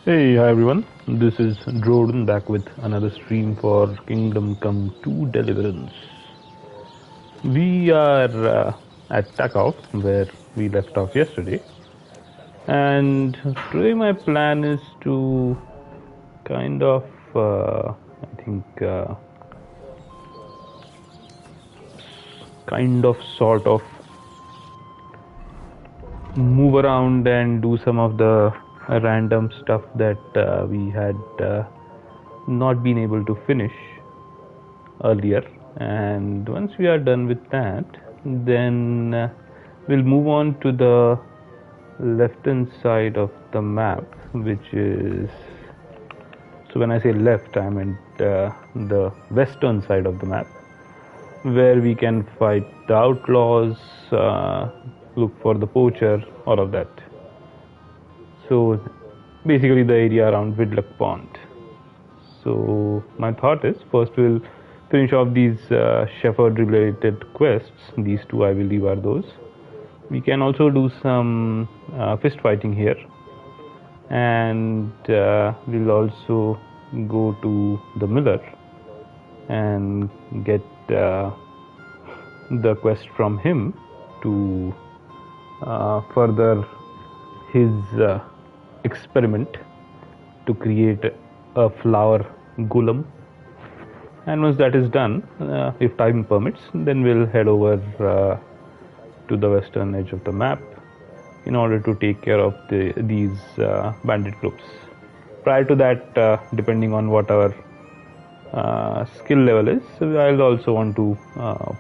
Hey, hi everyone. This is Jordan back with another stream for Kingdom Come 2 Deliverance. We are at Takov, where we left off yesterday, and today my plan is to kind of, I think, sort of move around and do some of the random stuff that we had not been able to finish earlier. And once we are done with that, then we'll move on to the left hand side of the map, which is, so when I say left, I meant the western side of the map, where we can fight the outlaws, look for the poacher, all of that. So basically the area around Vidluck Pond. So my thought is, first we'll finish off these shepherd related quests. These two I believe are those. We can also do some fist fighting here, and we'll also go to the miller and get the quest from him to further his experiment to create a flower golem. And once that is done, if time permits, then we'll head over to the western edge of the map in order to take care of these bandit groups. Prior to that, depending on what our skill level is, I'll also want to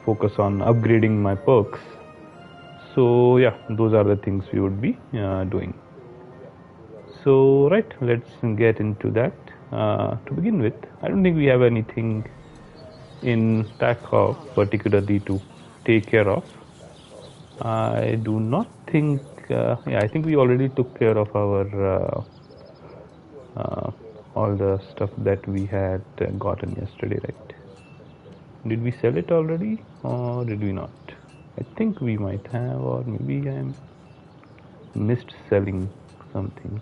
focus on upgrading my perks. So yeah, those are the things we would be doing. So right, let's get into that. To begin with, I don't think we have anything in Takov particularly to take care of. I do not think, I think we already took care of our all the stuff that we had gotten yesterday, right? Did we sell it already or did we not? I think we might have, or maybe I missed selling something.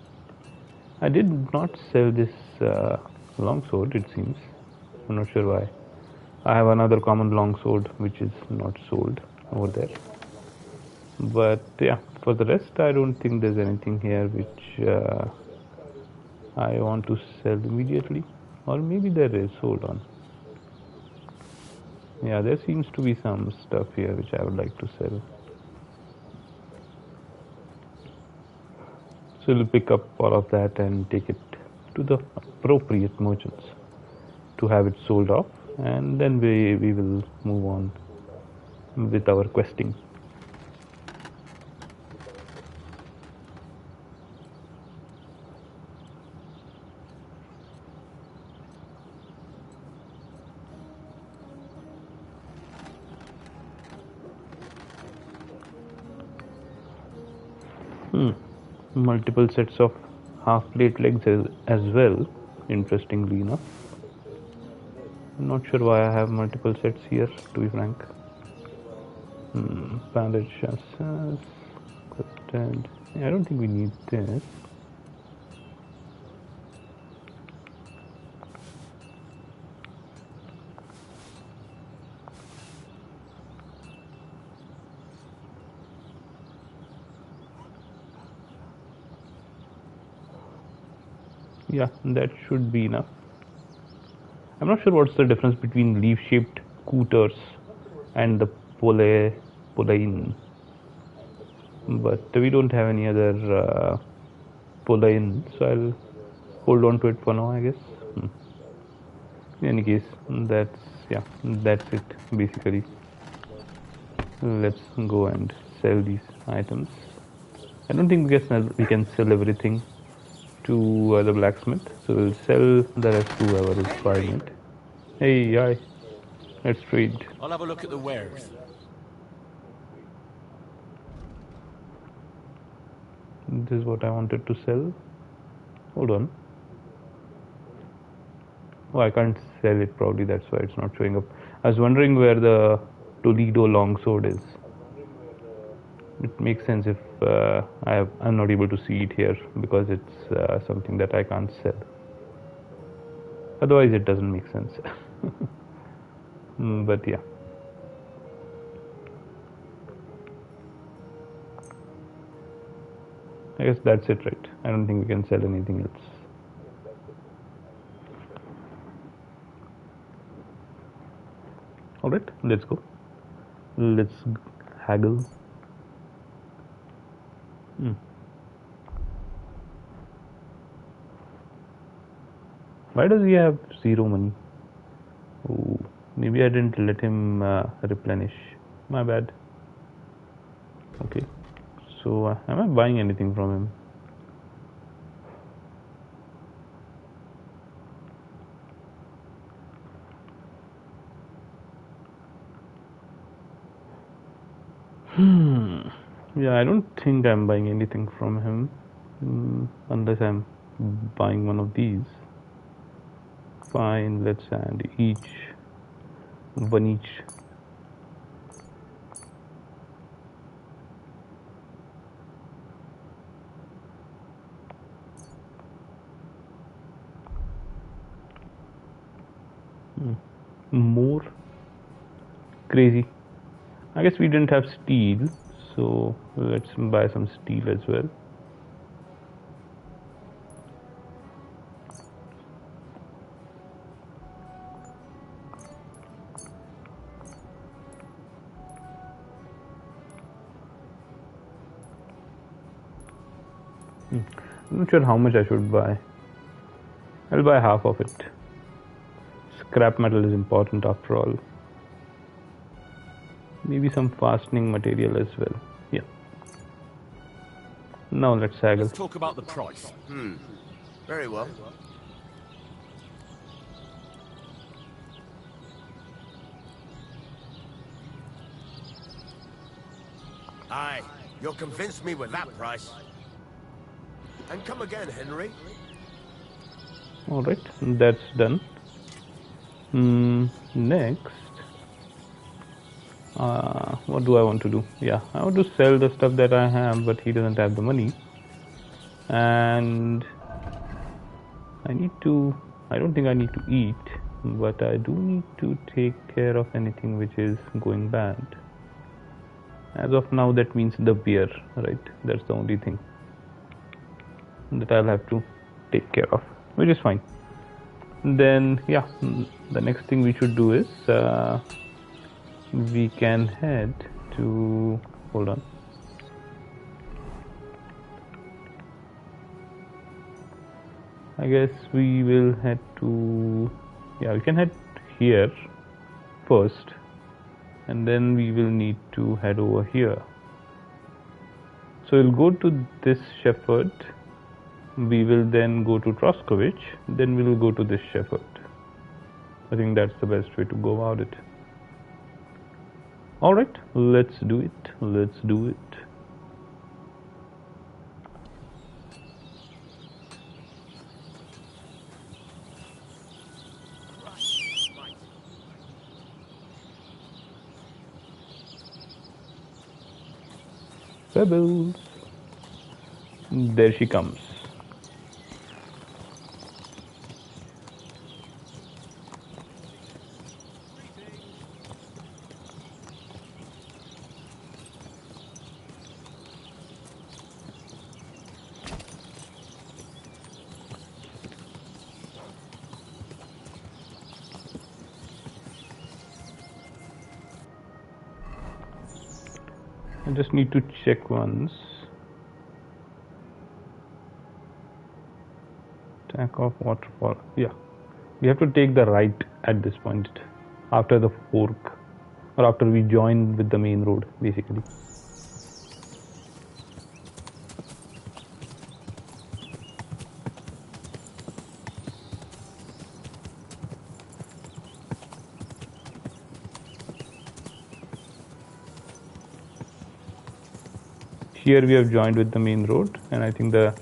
I did not sell this longsword, it seems. I'm not sure why. I have another common longsword which is not sold over there. But yeah, for the rest, I don't think there's anything here which I want to sell immediately. Or maybe there is. Hold on. Yeah, there seems to be some stuff here which I would like to sell. So we'll pick up all of that and take it to the appropriate merchants to have it sold off, and then we will move on with our questing. Multiple sets of half plate legs as well, interestingly enough. I'm not sure why I have multiple sets here, to be frank. Bandage chassis, I don't think we need this. Yeah, that should be enough. I'm not sure what's the difference between leaf-shaped cooters and the polein, but we don't have any other polein, so I'll hold on to it for now, I guess. In any case, that's it basically. Let's go and sell these items. I don't think we can sell everything to the blacksmith, so we'll sell the rest to whoever is buying it. Hey, hi. Let's trade. I'll have a look at the wares. This is what I wanted to sell. Hold on. Oh, I can't sell it probably, that's why it's not showing up. I was wondering where the Toledo longsword is. it makes sense if I'm not able to see it here because it's something that I can't sell. Otherwise, it doesn't make sense. But yeah. I guess that's it, right? I don't think we can sell anything else. Alright, let's go. Let's haggle. Why does he have 0 money? Oh, maybe I didn't let him replenish. My bad. Okay. So, am I buying anything from him? Yeah, I don't think I'm buying anything from him. Unless I'm buying one of these. Fine, let's add one each. More crazy. I guess we didn't have steel, so let's buy some steel as well. I'm not sure how much I should buy. I'll buy half of it. Scrap metal is important after all. Maybe some fastening material as well. Yeah. Now let's haggle. Let's talk about the price. Very well. Aye, you'll convince me with that price. And come again, Henry. Alright, that's done. Next, what do I want to do? Yeah, I want to sell the stuff that I have, but he doesn't have the money. And I don't think I need to eat, but I do need to take care of anything which is going bad. As of now, that means the beer, right? That's the only thing that I'll have to take care of, which is fine. Then, yeah, the next thing we should do is we can head to, hold on. I guess we will head to, yeah, we can head here first, and then we will need to head over here. So we'll go to this shepherd, we will then go to Troskowich, then we will go to this shepherd. I think that's the best way to go about it. Alright, let's do it. Let's do it. Pebbles. There she comes. I just need to check once. Attack of waterfall. Yeah, we have to take the right at this point after the fork, or after we join with the main road, basically. Here we have joined with the main road, and I think the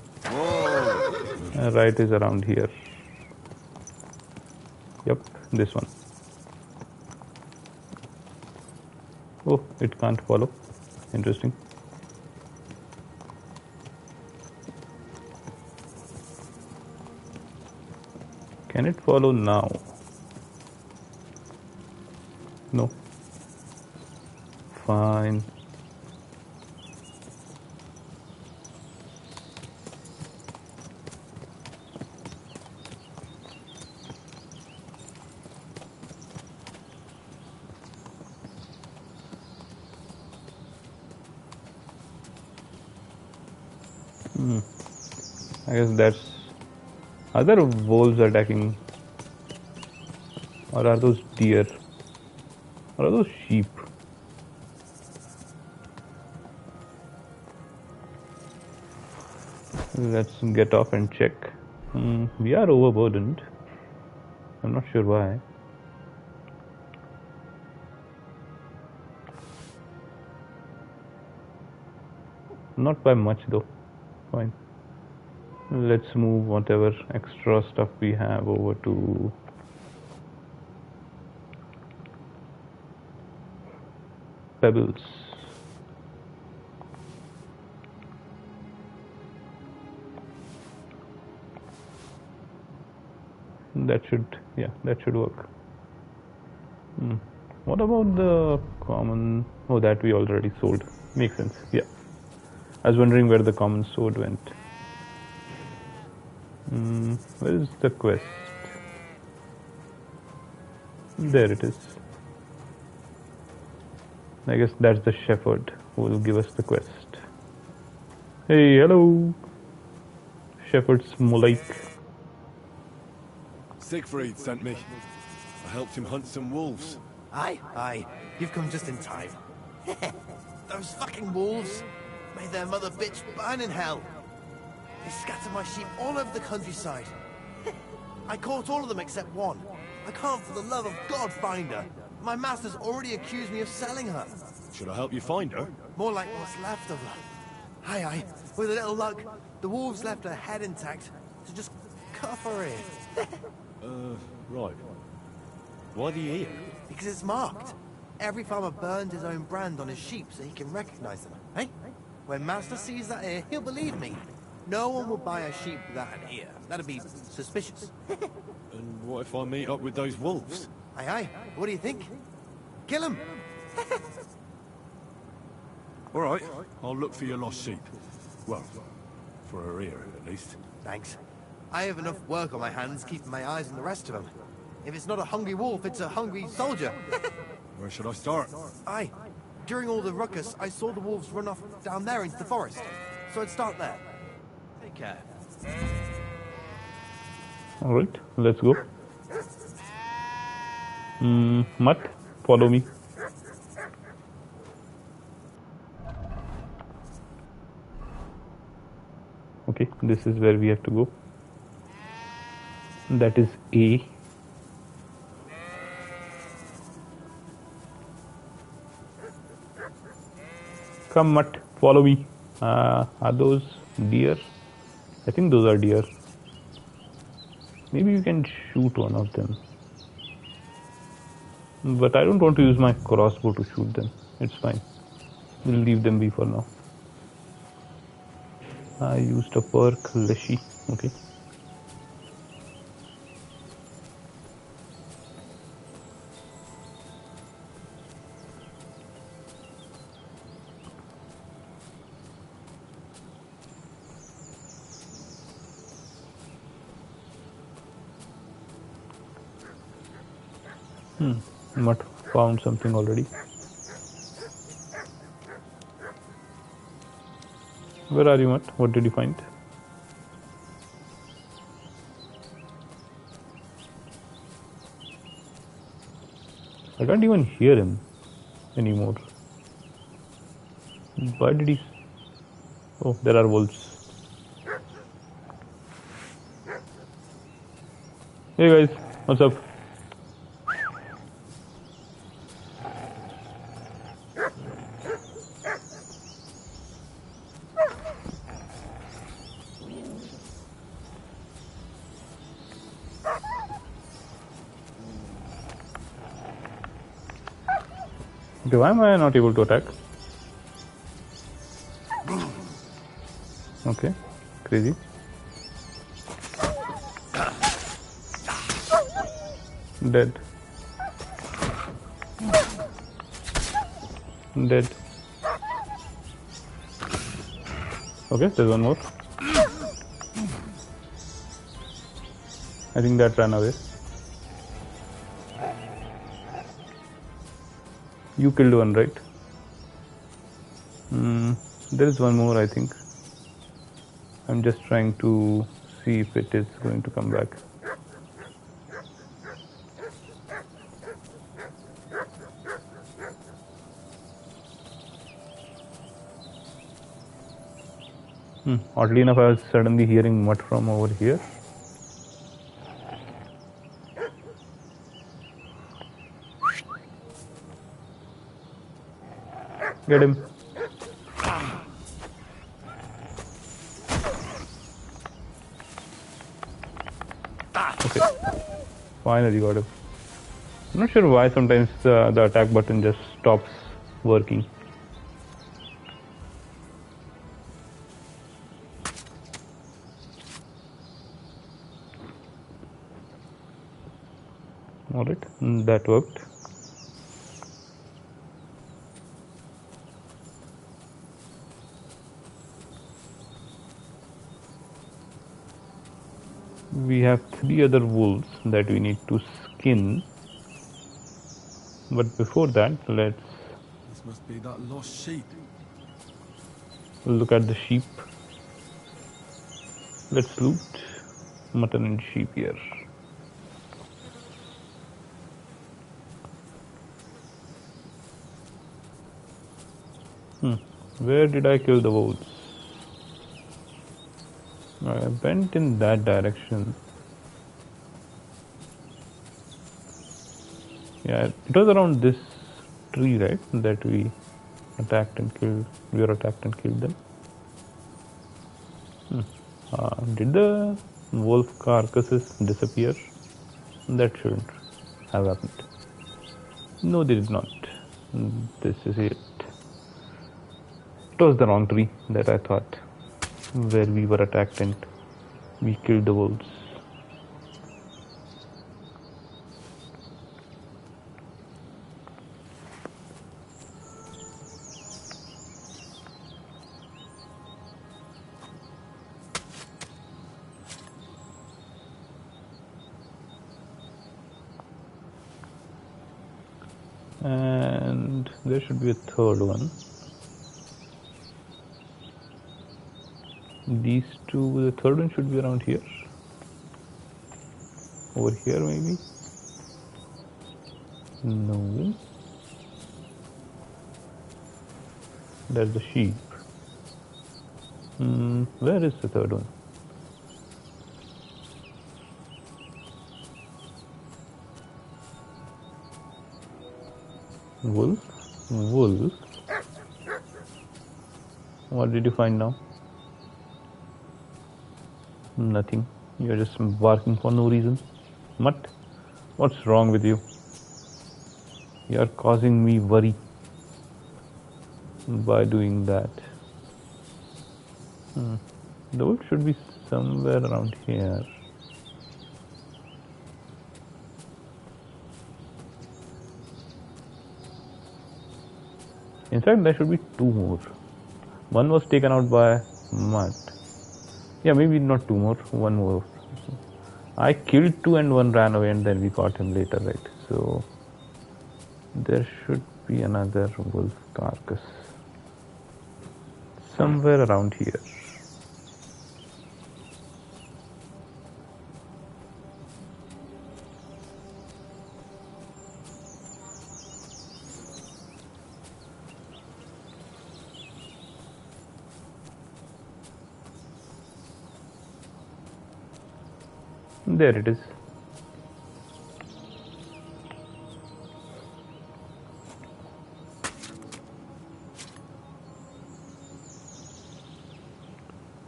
right is around here. Yep, this one. Oh, it can't follow. Interesting. Can it follow now? No. Fine. I guess that's... Are there wolves attacking? Or are those deer? Or are those sheep? Let's get off and check. We are overburdened. I'm not sure why. Not by much though. Fine. Let's move whatever extra stuff we have over to pebbles. That should work. What about the common? Oh, that we already sold. Makes sense. Yeah. I was wondering where the common sword went. Where is the quest? There it is. I guess that's the shepherd who will give us the quest. Hey, hello. Shepherd Smolik. Siegfried sent me. I helped him hunt some wolves. Aye. You've come just in time. Those fucking wolves. May their mother bitch burn in hell. They scattered my sheep all over the countryside. I caught all of them except one. I can't for the love of God find her. My master's already accused me of selling her. Should I help you find her? More like what's left of her. Aye. With a little luck, the wolves left her head intact, so just cut off her ear. Right. Why the ear? Because it's marked. Every farmer burned his own brand on his sheep so he can recognize them. Hey? When Master sees that ear, he'll believe me. No one will buy a sheep without an ear. That'd be suspicious. And what if I meet up with those wolves? Aye. What do you think? Kill him. All right, I'll look for your lost sheep. Well, for her ear, at least. Thanks. I have enough work on my hands keeping my eyes on the rest of them. If it's not a hungry wolf, it's a hungry soldier. Where should I start? Aye. During all the ruckus, I saw the wolves run off down there into the forest. So I'd start there. Take care. Alright, let's go. Mutt, follow me. Okay, this is where we have to go. That is A. Come, Mutt, follow me. Are those deer? I think those are deer. Maybe you can shoot one of them. But I don't want to use my crossbow to shoot them. It's fine. We'll leave them be for now. I used a perk, Leshy. Okay. Mutt found something already. Where are you, Mutt? What did you find? I can't even hear him anymore. Why did he... Oh, there are wolves. Hey guys, what's up? Okay, why am I not able to attack? Okay, crazy. Dead. Dead. Okay, there's one more. I think that ran away. You killed one, right? There is one more, I think. I'm just trying to see if it is going to come back. Oddly enough, I was suddenly hearing mutt from over here. Get him. Okay. Finally got him. I'm not sure why sometimes the attack button just stops working. Alright, that worked. We have 3 other wolves that we need to skin. But before that, let's This must be that lost sheep. look at the sheep. Let's loot mutton and sheep here. Where did I kill the wolves? I went in that direction. Yeah, it was around this tree, right? That we attacked and killed. We were attacked and killed them. Did the wolf carcasses disappear? That shouldn't have happened. No, they did not. This is it. It was the wrong tree that I thought, where we were attacked and we killed the wolves. And there should be a third one. These two, the third one should be around here. Over here maybe? No. That's the sheep. Where is the third one? Wolf? Wolf? What did you find now? Nothing. You're just barking for no reason. Mutt, what's wrong with you? You're causing me worry by doing that. The wolf should be somewhere around here. In fact, there should be 2 more. One was taken out by Mutt. Yeah, maybe not 2 more, 1 more. I killed 2 and 1 ran away and then we caught him later, right? So there should be another wolf carcass somewhere around here. There it is.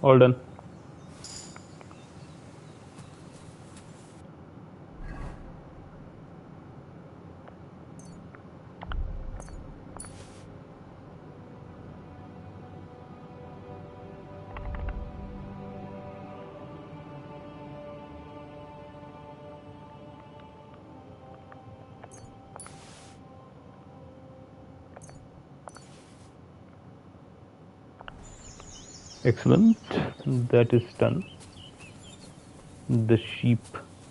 All done. Excellent. That is done. The sheep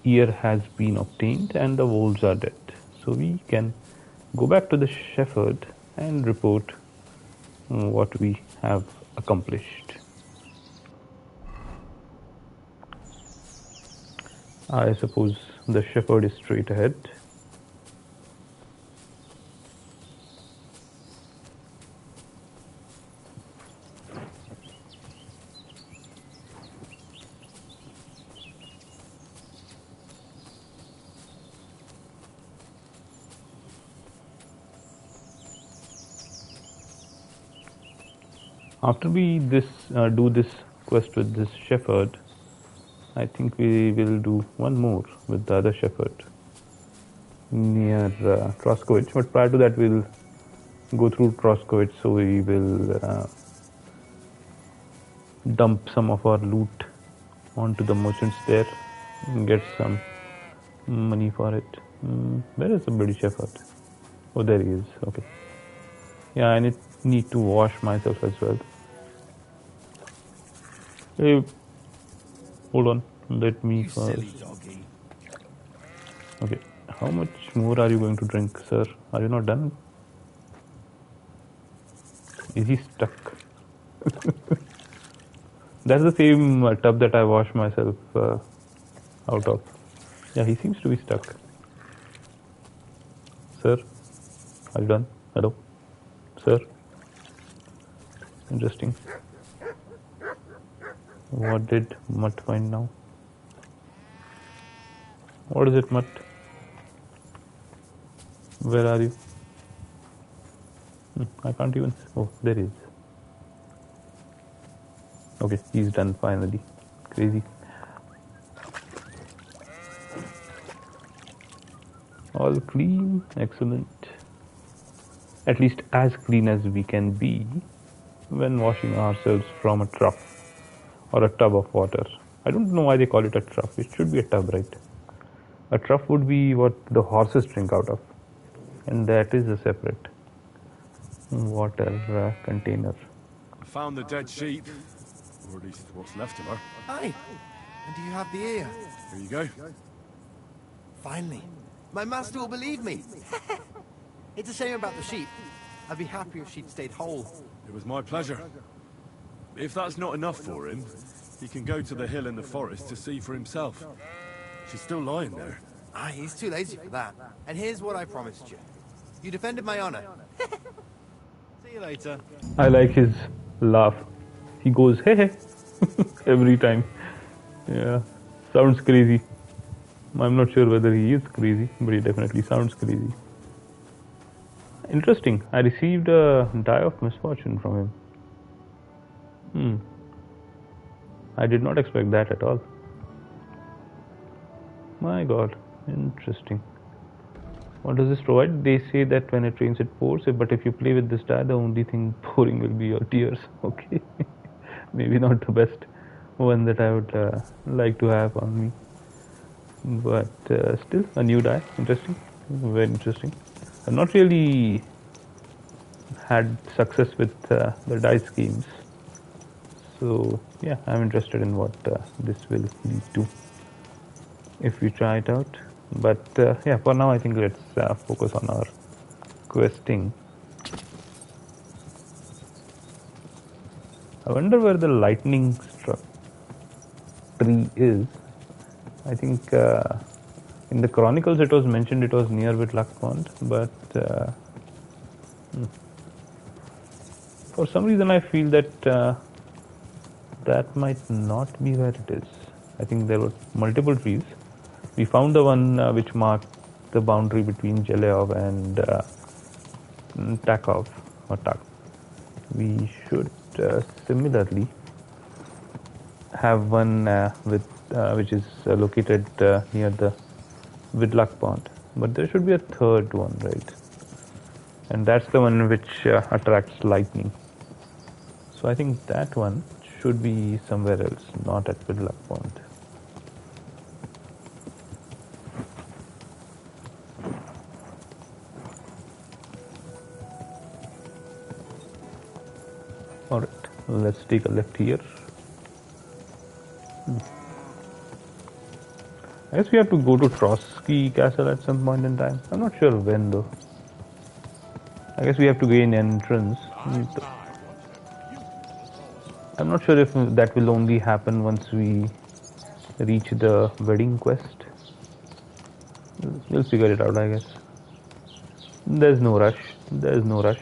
ear has been obtained and the wolves are dead. So we can go back to the shepherd and report what we have accomplished. I suppose the shepherd is straight ahead. After we do this quest with this shepherd, I think we will do one more with the other shepherd near Troskowitz. But prior to that, we'll go through Troskowitz, so we will dump some of our loot onto the merchants there and get some money for it. Where is the British shepherd? Oh, there he is. Okay. Yeah, I need to wash myself as well. Hey, hold on. Let me You first. silly doggy. Okay. How much more are you going to drink, sir? Are you not done? Is he stuck? That's the same tub that I wash myself out of. Yeah, he seems to be stuck. Sir, are you done? Hello? Sir? Interesting. What did Mutt find now? What is it, Mutt? Where are you? I can't even... Oh, there he is. Okay, he's done finally. Crazy. All clean. Excellent. At least as clean as we can be when washing ourselves from a trough or a tub of water. I don't know why they call it a trough. It should be a tub, right? A trough would be what the horses drink out of, and that is a separate water container. I found the dead sheep. Or at least what's left of her. Hi. And do you have the ear? Here you go. Finally. My master will believe me. It's a shame about the sheep. I'd be happier if she'd stayed whole. It was my pleasure. If that's not enough for him, he can go to the hill in the forest to see for himself. She's still lying there. Ah, he's too lazy for that. And here's what I promised you. You defended my honor. See you later. I like his laugh. He goes, hey, hey, every time. Yeah, sounds crazy. I'm not sure whether he is crazy, but he definitely sounds crazy. Interesting. I received a die of misfortune from him. I did not expect that at all. My god, interesting. What does this provide? They say that when it rains, it pours, but if you play with this die, the only thing pouring will be your tears. Okay. Maybe not the best one that I would like to have on me. But still, a new die. Interesting. Very interesting. I've not really had success with the dice games. So, yeah, I'm interested in what this will lead to if we try it out. But yeah, for now, I think let's focus on our questing. I wonder where the lightning struck tree is. I think in the chronicles it was mentioned it was near Whitlock Pond, but for some reason I feel that that might not be where it is. I think there were multiple trees. We found the one which marked the boundary between Jeleov and Takov or Tak. We should similarly have one with which is located near the Whitlock Pond, but there should be a third one, right? And that's the one which attracts lightning. So I think that one should be somewhere else, not at Whitlock Pond. Alright, let's take a left here. I guess we have to go to Trotsky Castle at some point in time. I'm not sure when though. I guess we have to gain entrance. I'm not sure if that will only happen once we reach the wedding quest. We'll figure it out, I guess. There's no rush. There's no rush.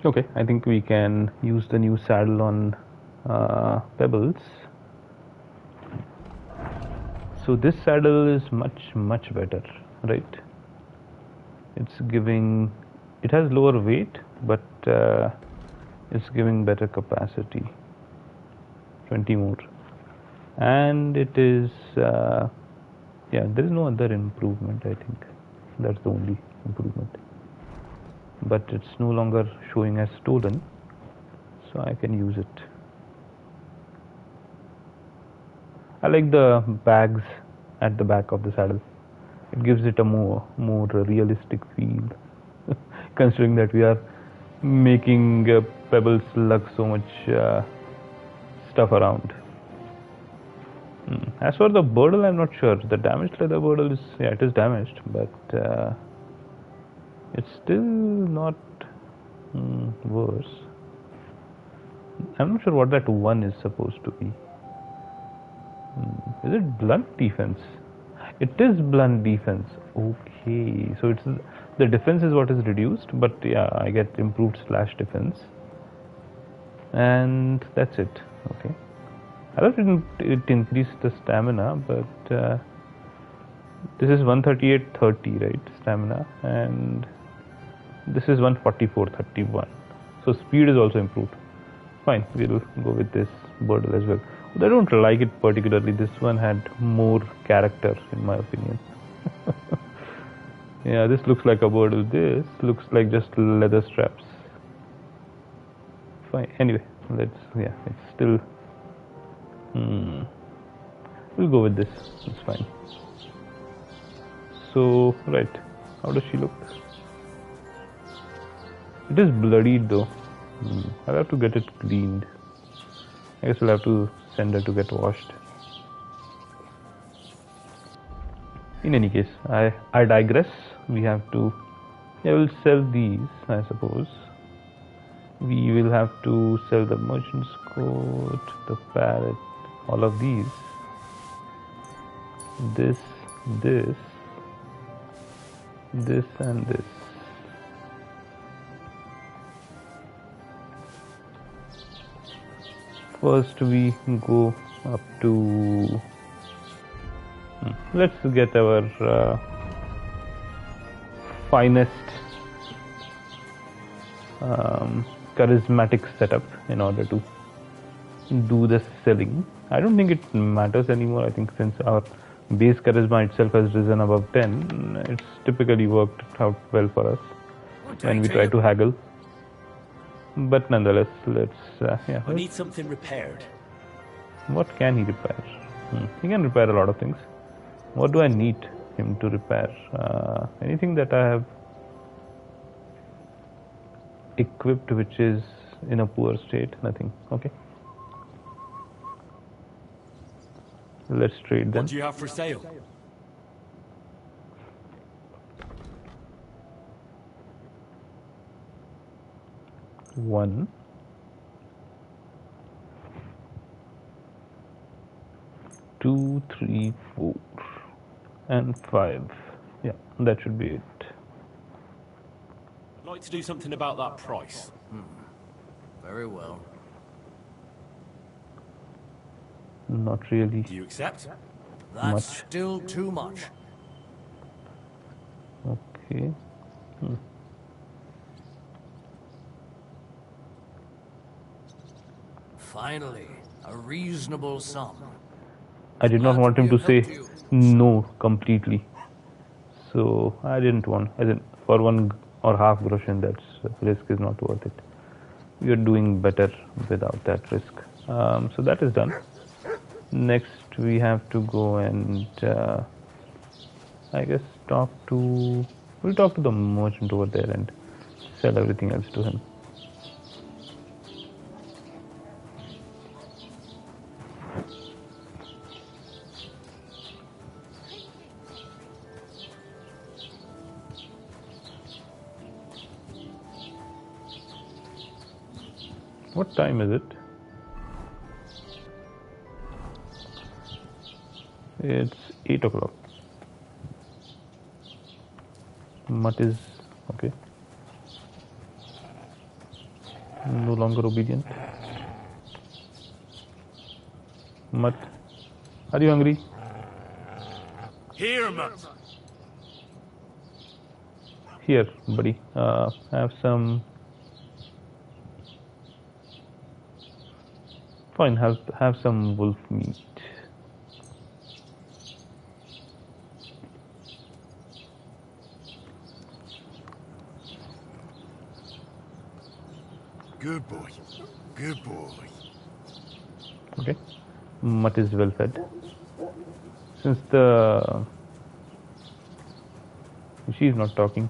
Okay, I think we can use the new saddle on Pebbles. So this saddle is much better, right? It's giving, it has lower weight, but it's giving better capacity, 20 more, and it is yeah, there is no other improvement. I think that's the only improvement, but it's no longer showing as stolen, so I can use it. I like the bags at the back of the saddle. It gives it a more realistic feel, considering that we are making Pebbles lug so much stuff around. As for the burdle, I'm not sure. The damaged leather burdle is, yeah, it is damaged, but it's still not worse. I'm not sure what that one is supposed to be. Is it blunt defense? It is blunt defense. Okay, so it's the defense is what is reduced, but yeah, I get improved slash defense, and that's it. Okay, I thought it increased the stamina, but this is 138.30, right? Stamina, and this is 144.31. So speed is also improved. Fine, we'll go with this burdle as well. But I don't like it particularly. This one had more character, in my opinion. Yeah, this looks like a burdle. This looks like just leather straps. Fine. Anyway, let's, yeah, it's still. We'll go with this. It's fine. So, right, how does she look? It is bloodied though. I'll have to get it cleaned. I guess we'll have to send her to get washed. In any case, I digress. We have to, yeah, we'll sell these, I suppose. We will have to sell the merchant's coat, the parrot, all of these. This, and this. First we go up to, let's get our finest charismatic setup in order to do the selling. I don't think it matters anymore. I think since our base charisma itself has risen above 10, it's typically worked out well for us when we try to haggle. But nonetheless, let's yeah. I need something repaired. What can he repair? He can repair a lot of things. What do I need him to repair? Anything that I have equipped which is in a poor state? Nothing. Okay. Let's trade then. What do you have for sale? One, 2, 3, 4, and 5. Yeah, that should be it. I'd like to do something about that price. Very well. Not really. Do you accept? That's Much. still too much. Okay. Finally, a reasonable sum. I did not Glad want to him be to of say help to you. no completely. So I didn't want, as in for 1 or half groschen, that's risk is not worth it. we are doing better without that risk. So that is done. Next, we have to go and I guess we'll talk to the merchant over there and sell everything else to him. What time is it? It's 8 o'clock. Mutt is okay. No longer obedient. Mutt, are you hungry? Here, Mutt. Here, buddy. Have some. Fine. Have some wolf meat. Good boy. Good boy. Okay. Mutt is well fed. Since she's not talking.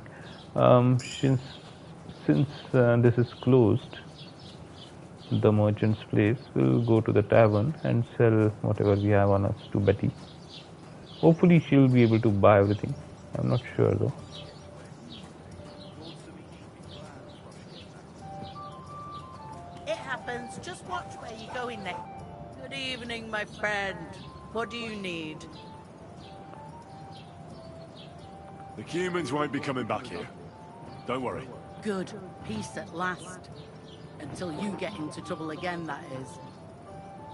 Since this is closed, the merchant's place, we'll go to the tavern and sell whatever we have on us to Betty. Hopefully she'll be able to buy everything. I'm not sure though. It happens. Just watch where you're going next. Good evening, my friend. What do you need? The humans won't be coming back here. Don't worry. Good. Peace at last. Until you get into trouble again, that is.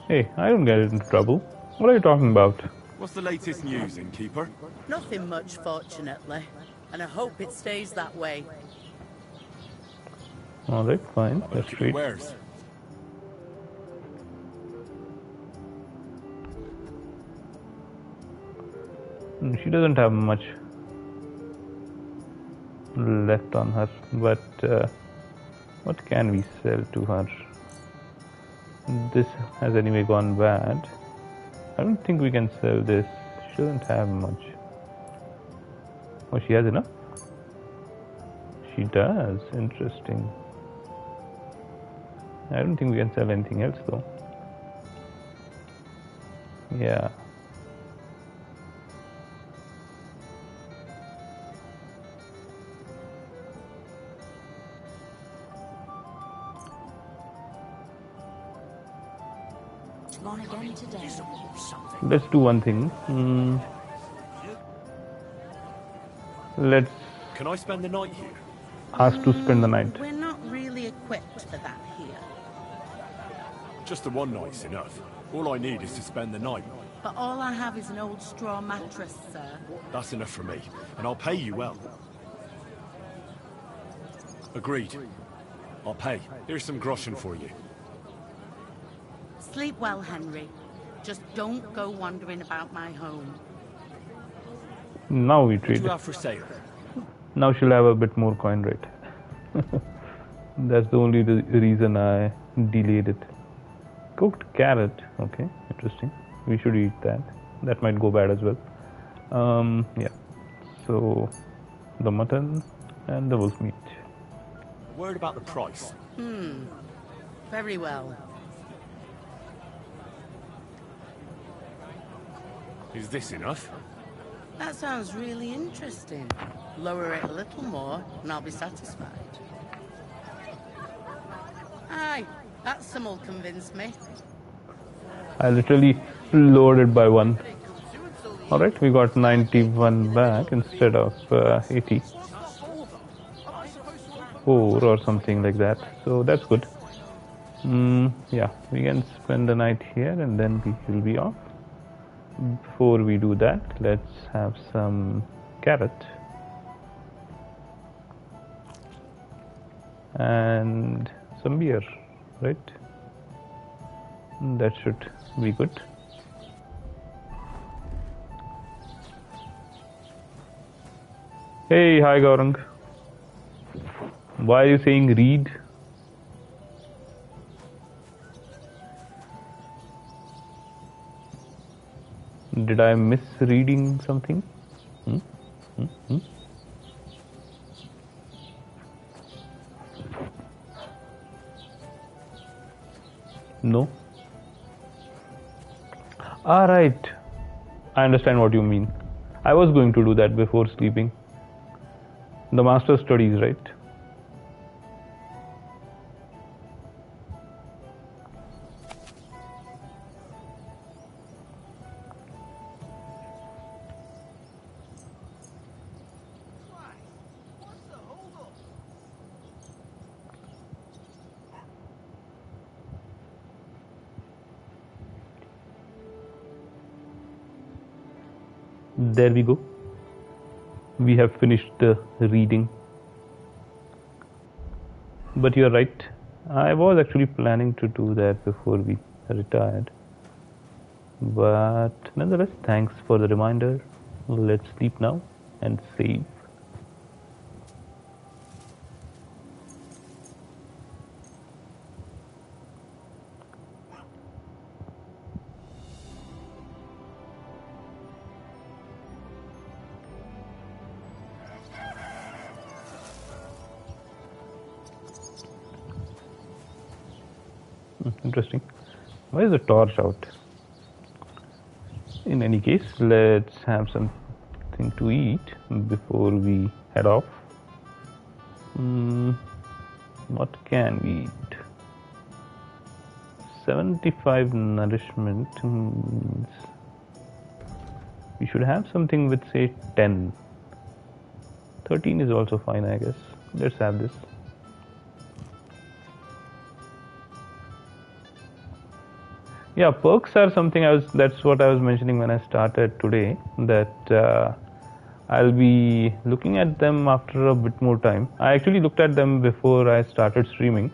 Hey, I don't get into trouble. What are you talking about? What's the latest news, innkeeper? Nothing much, fortunately. And I hope it stays that way. Alright, fine. That's Keep great. wares. She doesn't have much left on her, but what can we sell to her? This has anyway gone bad. I don't think we can sell this. She doesn't have much. Oh, she has enough? She does. Interesting. I don't think we can sell anything else though. Yeah. Gone again today. Let's do one thing. Let's Can I spend the night here? ask to spend the night. We're not really equipped for that here. Just the one night's enough. All I need is to spend the night. But all I have is an old straw mattress, sir. That's enough for me, and I'll pay you well. Agreed. I'll pay. Here's some groschen for you. Sleep well, Henry. Just don't go wandering about my home. Now we What do trade. you have for sale? Now she'll have a bit more coin rate. That's the only reason I delayed it. Cooked carrot. Okay, interesting. We should eat that. That might go bad as well. Yeah. So the mutton and the wolf meat. A word about the price. Very well. Is this enough? That sounds really interesting. Lower it a little more, and I'll be satisfied. Aye, that sum'll convince me. I literally lowered it by one. Alright, we got 91 back instead of 84 or something like that. So that's good. Yeah, we can spend the night here and then we will be off. Before we do that, let's have some carrot and some beer, right? That should be good. Hey, hi Gaurang. Why are you saying read? Did I miss reading something? Hmm? Hmm? Hmm? No. Ah, right. I understand what you mean. I was going to do that before sleeping. The master studies, right? There we go. We have finished the reading. But you're right. I was actually planning to do that before we retired. But nonetheless, thanks for the reminder. Let's sleep now and save. Interesting. Why is the torch out? In any case, let's have something to eat before we head off. What can we eat? 75 nourishment means we should have something with, say, 10. 13 is also fine, I guess. Let's have this. Yeah, perks are something that's what I was mentioning when I started today, that I'll be looking at them after a bit more time. I actually looked at them before I started streaming,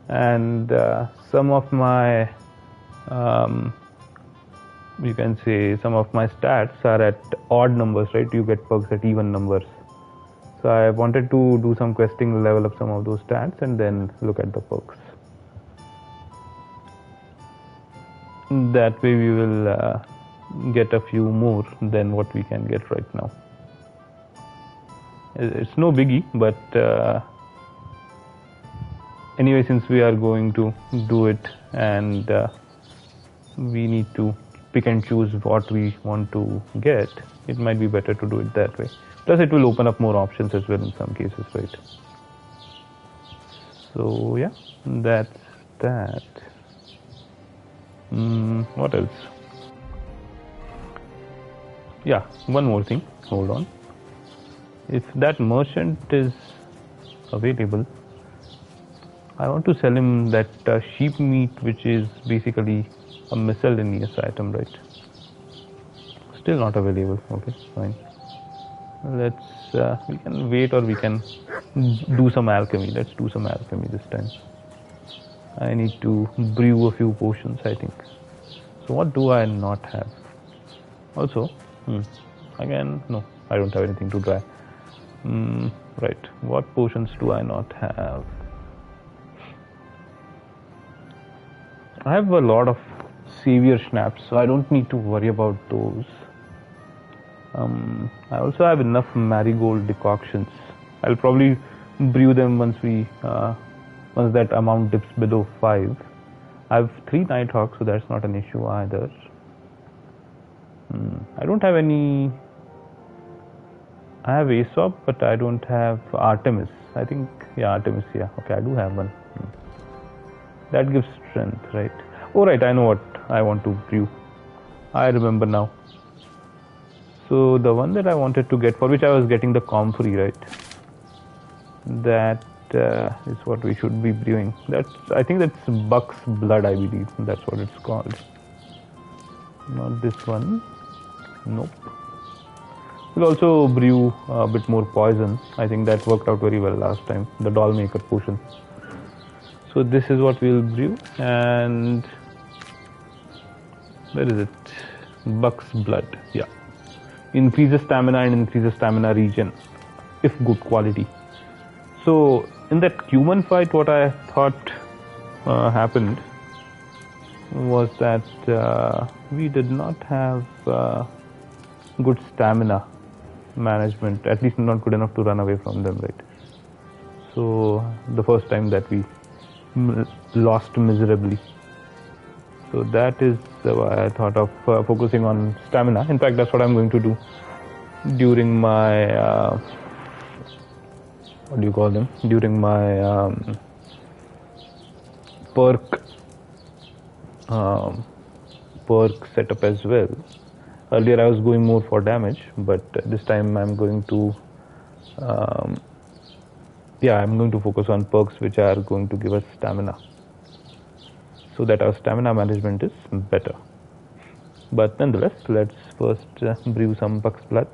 and some of my you can say some of my stats are at odd numbers, right? You get perks at even numbers. So I wanted to do some questing to level up some of those stats and then look at the perks. That way we will get a few more than what we can get right now. It's no biggie, but anyway, since we are going to do it and we need to pick and choose what we want to get, it might be better to do it that way. Plus it will open up more options as well in some cases, right? So yeah, that's that. What else? Yeah, one more thing. Hold on. If that merchant is available, I want to sell him that sheep meat, which is basically a miscellaneous item, right? Still not available. Okay, fine. Let's we can wait, or we can do some alchemy. Let's do some alchemy this time. I need to brew a few potions, I think. So what do I not have? Also, again, no, I don't have anything to try. Right, what potions do I not have? I have a lot of savior schnapps, so I don't need to worry about those. I also have enough marigold decoctions. I'll probably brew them once that amount dips below 5. I have 3 Nighthawks, so that's not an issue either. I don't have any. I have Aesop, but I don't have Artemis. I think, yeah, Artemis, yeah. Okay, I do have one. That gives strength, right? Oh, right, I know what I want to brew. I remember now. So the one that I wanted to get, for which I was getting the comfrey, right? That is what we should be brewing. I think that's Buck's blood, I believe. That's what it's called. Not this one. Nope. We'll also brew a bit more poison. I think that worked out very well last time. The doll maker potion. So this is what we'll brew, and where is it? Buck's blood. Yeah. Increases stamina and increases stamina regen, if good quality. So in that human fight, what I thought happened was that we did not have good stamina management, at least not good enough to run away from them, right? So the first time that we lost miserably. So that is why I thought of focusing on stamina. In fact, that's what I'm going to do during my what do you call them? During my perk perk setup as well. Earlier I was going more for damage, but this time I'm going to I'm going to focus on perks which are going to give us stamina, so that our stamina management is better. But nonetheless, let's first brew some buck's blood.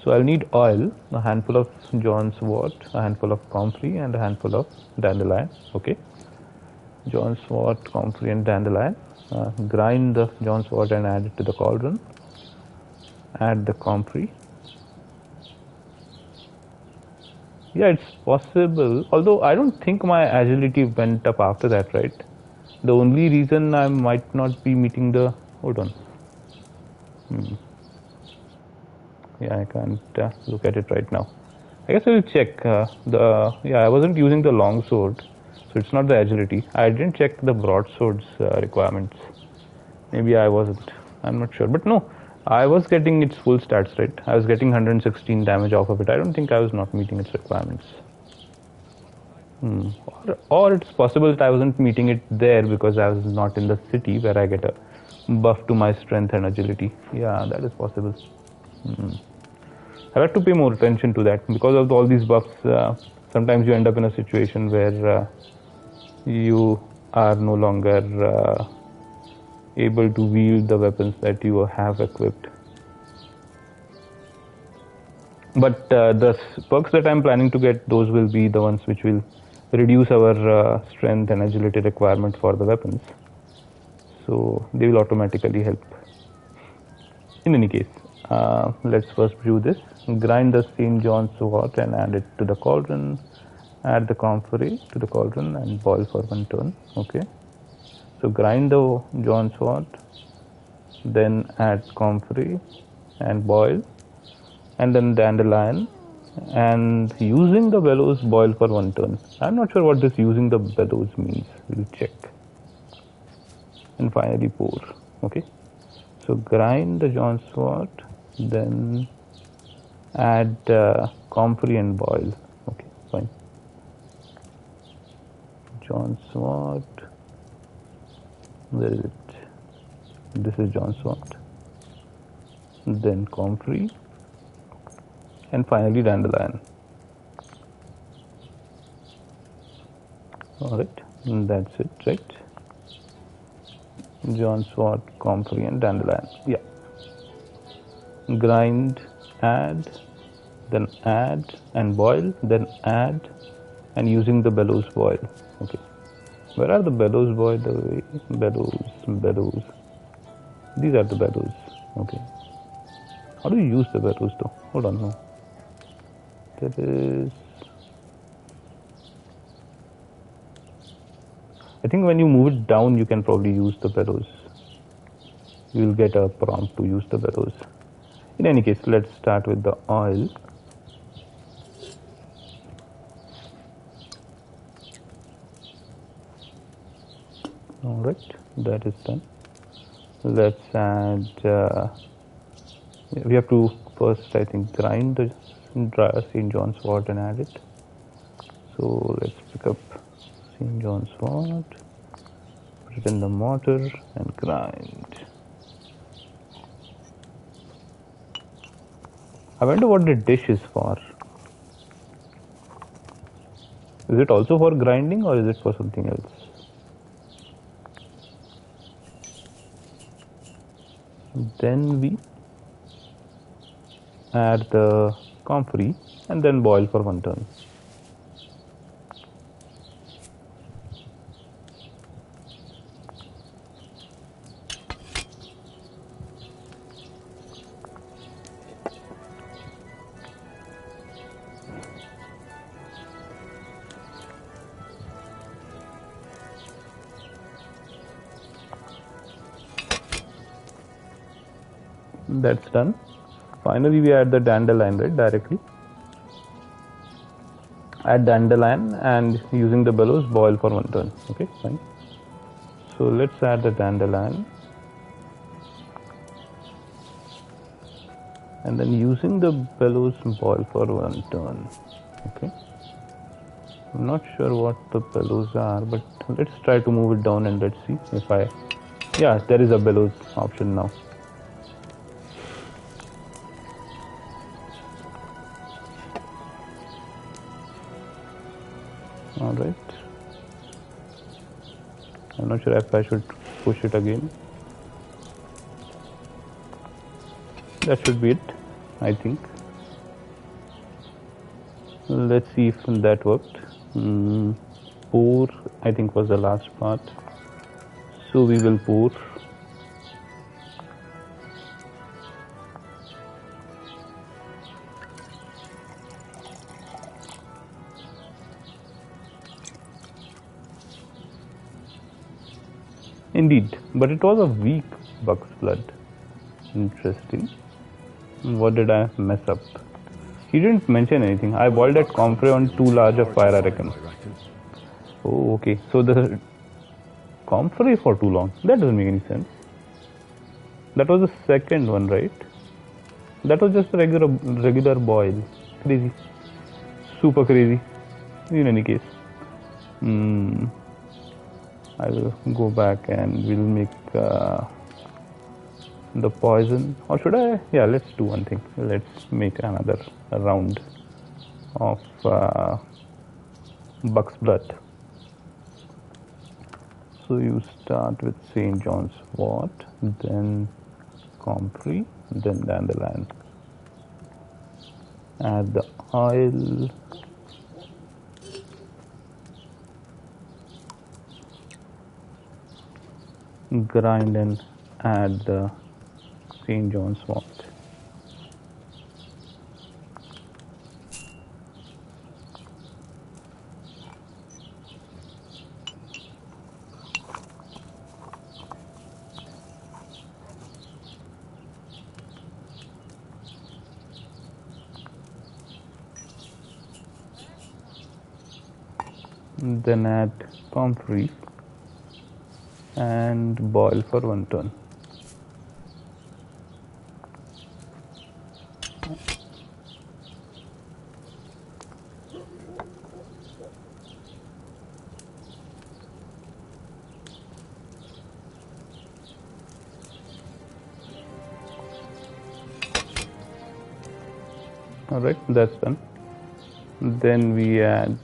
So I'll need oil, a handful of John's wort, a handful of comfrey, and a handful of dandelion. Okay, John's wort, comfrey, and dandelion. Grind the John's wort and add it to the cauldron. Add the comfrey. Yeah, it's possible. Although I don't think my agility went up after that, right? The only reason I might not be meeting the... Hold on. Yeah, I can't look at it right now. I guess I will check I wasn't using the long sword, so it's not the agility. I didn't check the broadsword's requirements. Maybe I wasn't. I'm not sure. But no, I was getting its full stats, right? I was getting 116 damage off of it. I don't think I was not meeting its requirements. Or it's possible that I wasn't meeting it there because I was not in the city where I get a buff to my strength and agility. Yeah, that is possible. I have to pay more attention to that because of all these buffs. Sometimes you end up in a situation where you are no longer able to wield the weapons that you have equipped. But the perks that I'm planning to get, those will be the ones which will reduce our strength and agility requirement for the weapons. So they will automatically help. In any case, let's first brew this. Grind the St. John's wort and add it to the cauldron. Add the comfrey to the cauldron and boil for 1 turn. Okay. So grind the John's wort, then add comfrey and boil, and then dandelion, and using the bellows boil for 1 turn. I'm not sure what this using the bellows means. We'll check. And finally pour. Okay. So grind the John's wort, then add comfrey and boil. Okay, fine. John's wort. Where is it? This is John's wort. Then comfrey. And finally dandelion. Alright, that's it, right? John's wort, comfrey, and dandelion. Yeah. Grind, add, then add and boil, then add, and using the bellows boil. Okay. Where are the bellows boiled away? Bellows. These are the bellows. Okay. How do you use the bellows though? Hold on, no. There is... I think when you move it down, you can probably use the bellows. You will get a prompt to use the bellows. In any case, let's start with the oil. Alright, that is done. Let's add... we have to first, I think, grind the St. John's wort and add it. So let's pick up St. John's wort, put it in the mortar and grind. I wonder what the dish is for. Is it also for grinding or is it for something else? Then we add the comfrey and then boil for 1 turn. That's done. Finally, we add the dandelion, right, directly. Add dandelion and using the bellows, boil for 1 turn. Okay, fine. So let's add the dandelion. And then using the bellows, boil for 1 turn. Okay. I'm not sure what the bellows are, but let's try to move it down and let's see if yeah, there is a bellows option now. Alright. I'm not sure if I should push it again. That should be it, I think. Let's see if that worked. Pour, I think, was the last part. So we will pour. Indeed, but it was a weak buck's blood. Interesting. What did I mess up? He didn't mention anything. I boiled that comfrey on too large a fire, I reckon. Oh, okay. So the comfrey for too long. That doesn't make any sense. That was the second one, right? That was just a regular boil. Crazy. Super crazy. In any case. I will go back and we'll make the poison. Or should I? Yeah, let's do one thing. Let's make another round of buck's blood. So you start with St. John's wort, then comfrey, then dandelion. Add the oil. Grind and add the St. John's wort. Then add comfrey and boil for 1 turn. Alright, that's done. Then we add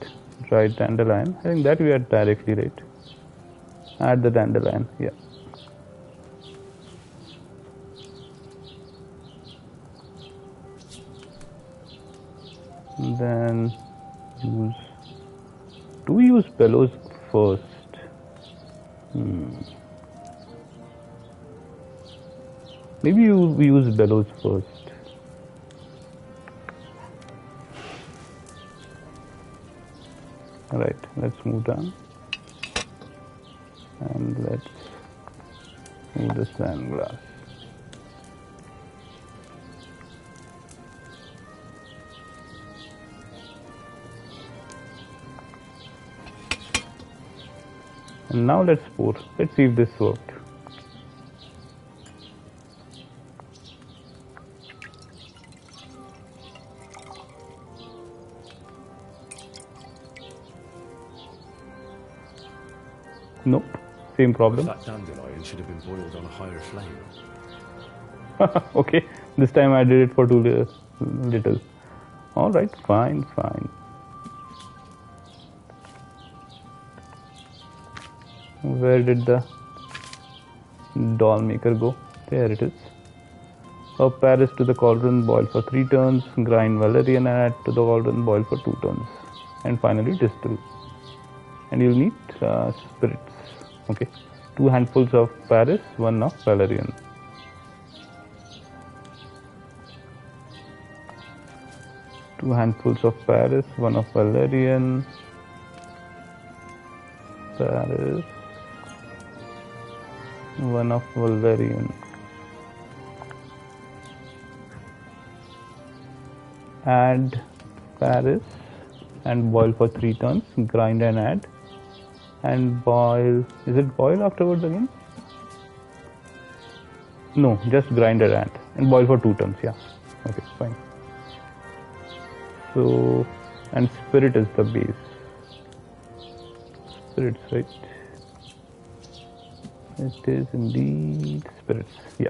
dried dandelion. I think that we add directly, right? Add the dandelion, yeah. Then do we use bellows first? Maybe we use bellows first. Alright, let's move down. And let's move the sand glass. And now let's pour. Let's see if this worked. Nope, same problem. That dandelion should have been boiled on a higher flame. Okay, this time I did it for too little. Alright, fine. Where did the doll maker go? There it is. Up Paris to the cauldron, boil for 3 turns. Grind valerian, add to the cauldron, boil for 2 turns. And finally distill. And you'll need spirits. Okay, 2 handfuls of Paris, 1 of valerian. Two handfuls of Paris, 1 of valerian. Paris, 1 of valerian. add Paris and boil for 3 turns, grind and add, and boil. Is it boil afterwards again? No, just grind and boil for 2 turns. Yeah, okay, fine. So, and spirit is the base. Spirits, right? It is indeed spirits. Yeah.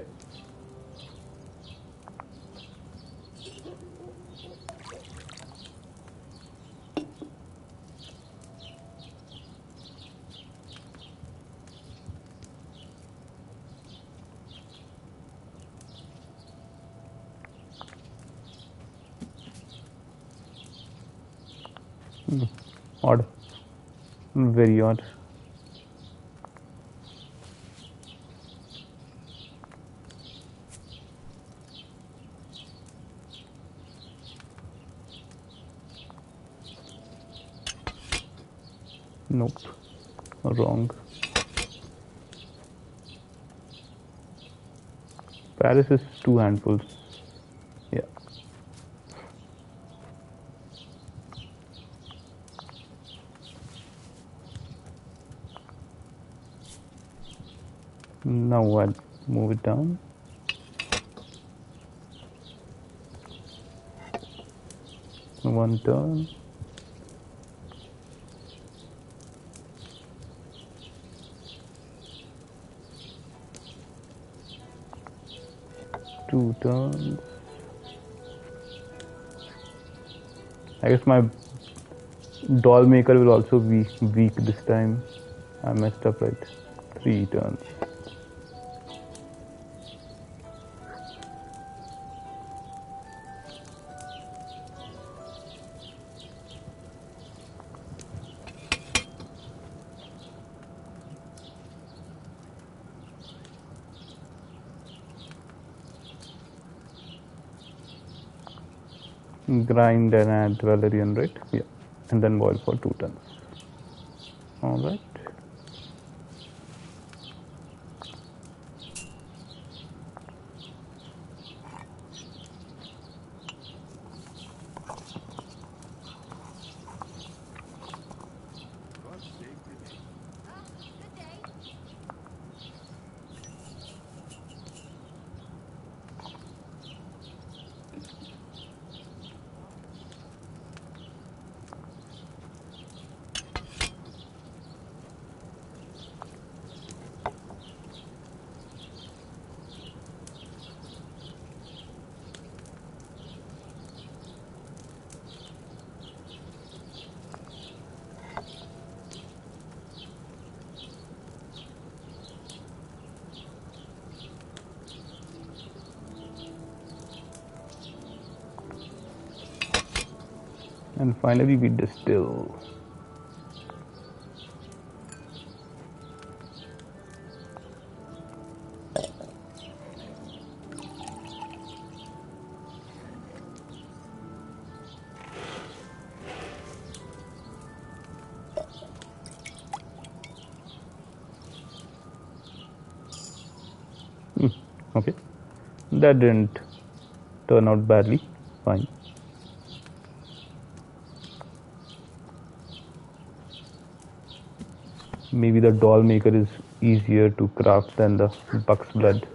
Odd. Very odd. Nope. Wrong. Paris is 2 handfuls. Yeah. Now I'll move it down. One turn. Two turns. I guess my doll maker will also be weak this time. I messed up, right? 3 turns. Grind and add Valerian, right? Yeah. And then boil for 2 turns. Alright. And finally we distill. Okay, that didn't turn out badly. Fine. Maybe the doll maker is easier to craft than the buck's blood.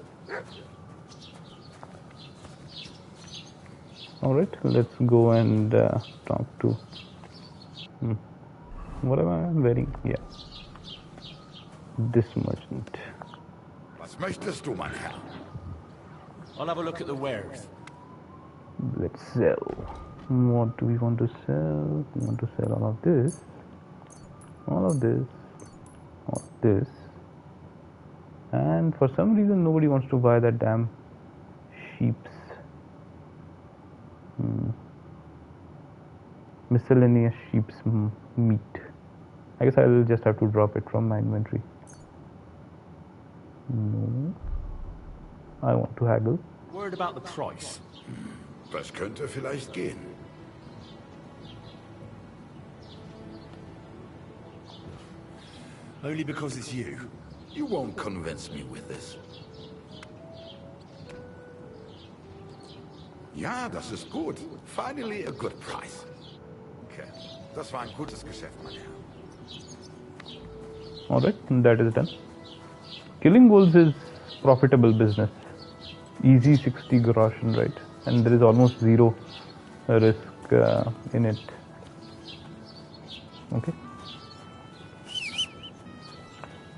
Alright, let's go and talk to... What am I wearing? Yeah. This merchant. Was möchtest du, mein Herr? I'll have a look at the wares. Let's sell. What do we want to sell? We want to sell all of this. All of this. All of this. And for some reason nobody wants to buy that damn sheep's miscellaneous sheep's meat. I guess I'll just have to drop it from my inventory. No. I want to haggle. Word about the price. Das könnte vielleicht gehen. Only because it's you. You won't convince me with this. Ja, das ist gut. Finally a good price. Okay, das war ein gutes Geschäft, mein Herr. Alright, that is done. Killing wolves is profitable business. Easy 60 groschen, right? And there is almost zero risk in it. Okay.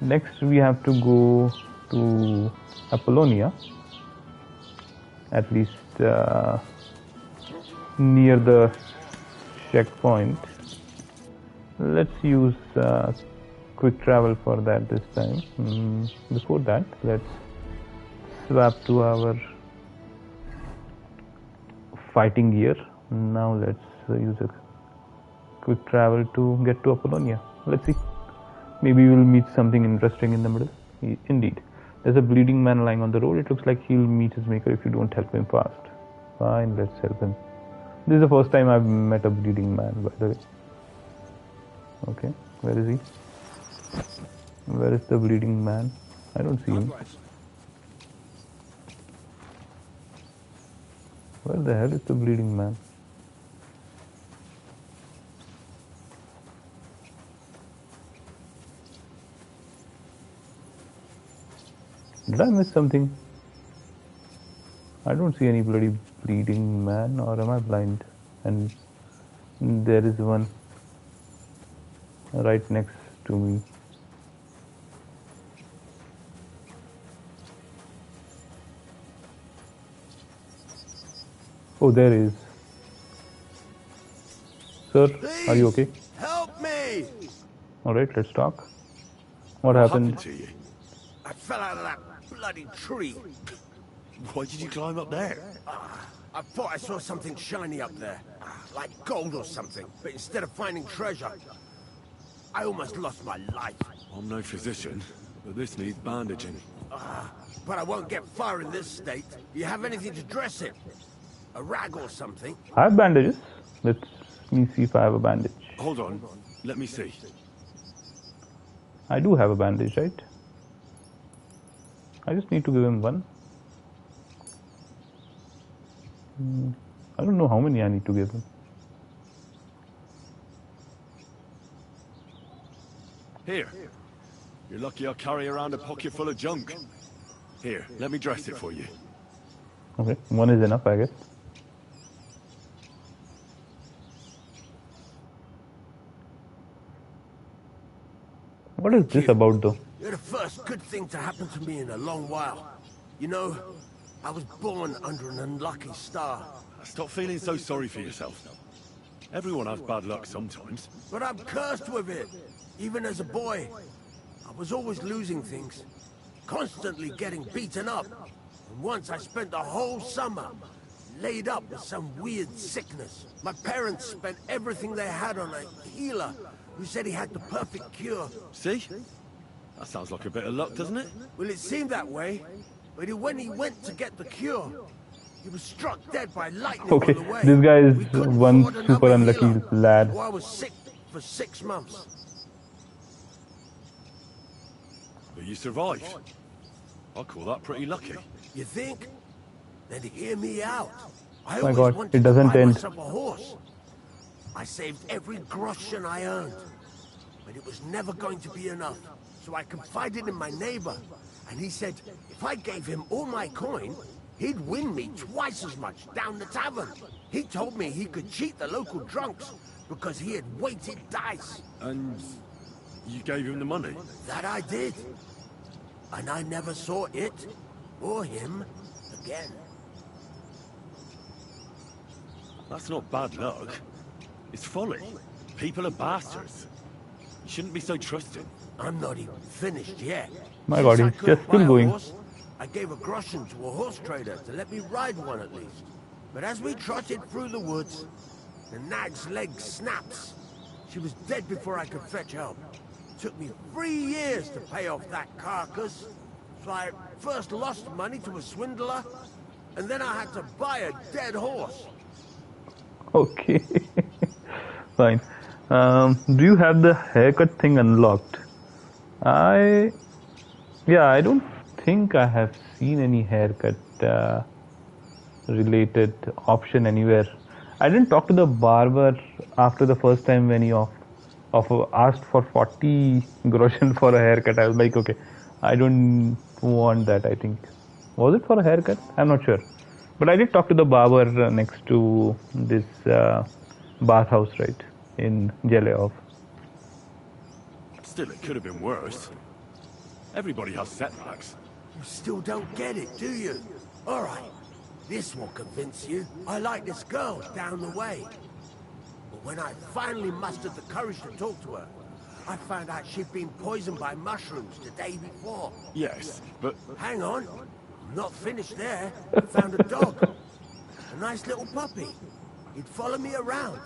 Next we have to go to Apollonia, at least near the checkpoint. Let's use quick travel for that this time. Before that, let's swap to our fighting gear. Now let's use a quick travel to get to Apollonia. Let's see. Maybe we'll meet something interesting in the middle. Indeed. There's a bleeding man lying on the road. It looks like he'll meet his maker if you don't help him fast. Fine, let's help him. This is the first time I've met a bleeding man, by the way. Okay, where is he? Where is the bleeding man? I don't see him. Where the hell is the bleeding man? Did I miss something? I don't see any bloody bleeding man, or am I blind? And there is one right next to me. Oh, there he is. Sir, Please, are you okay? help me! Alright, let's talk. What happened? to you? I fell out of that bloody tree. Why did you climb up there? I thought I saw something shiny up there, like gold or something. But instead of finding treasure, I almost lost my life. I'm no physician, but this needs bandaging. But I won't get far in this state. You have anything to dress it? A rag or something? I have bandages. Let me see if I have a bandage. Hold on, let me see. I do have a bandage, right? I just need to give him one. I don't know how many I need to give him. Here. You're lucky I carry around a pocket full of junk. Here, let me dress it for you. Okay, one is enough, I guess. What is this about, though? You're the first good thing to happen to me in a long while. You know, I was born under an unlucky star. Stop feeling so sorry for yourself. Everyone has bad luck sometimes. But I'm cursed with it. Even as a boy, I was always losing things. Constantly getting beaten up. And once I spent the whole summer laid up with some weird sickness. My parents spent everything they had on a healer who said he had the perfect cure. See? That sounds like a bit of luck, doesn't it? Well, it seemed that way. But when he went to get the cure, he was struck dead by lightning Okay, on the way. this guy We is couldn't one afford another super unlucky healer, lad. so I was sick for 6 months. But you survived. I call that pretty lucky. You think? Then hear me out. I My always God, wanted it to doesn't buy end. myself a horse. I saved every groschen I earned. But it was never going to be enough. So I confided in my neighbor. And he said, if I gave him all my coin, he'd win me twice as much down the tavern. He told me he could cheat the local drunks because he had weighted dice. And you gave him the money? That I did. And I never saw it or him again. That's not bad luck. It's folly. People are bastards. You shouldn't be so trusting. I'm not even finished yet. My God, Since I he's couldn't just still buy a going. horse, I gave a groschen to a horse trader to let me ride one at least. But as we trotted through the woods, the nag's leg snaps. She was dead before I could fetch help. Took me 3 years to pay off that carcass. So I first lost money to a swindler, and then I had to buy a dead horse. Okay, fine. Do you have the haircut thing unlocked? I don't think I have seen any haircut related option anywhere. I didn't talk to the barber after the first time when he asked for 40 groschen for a haircut. I was like, okay, I don't want that. I think, was it for a haircut? I'm not sure, but I did talk to the barber next to this bathhouse, right, in Jeleov. Still, it could have been worse. Everybody has setbacks. You still don't get it, do you? All right, this will convince you. I like this girl down the way. But when I finally mustered the courage to talk to her, I found out she'd been poisoned by mushrooms the day before. Yes, but Hang on, I'm not finished there. Found a dog. A nice little puppy. He'd follow me around.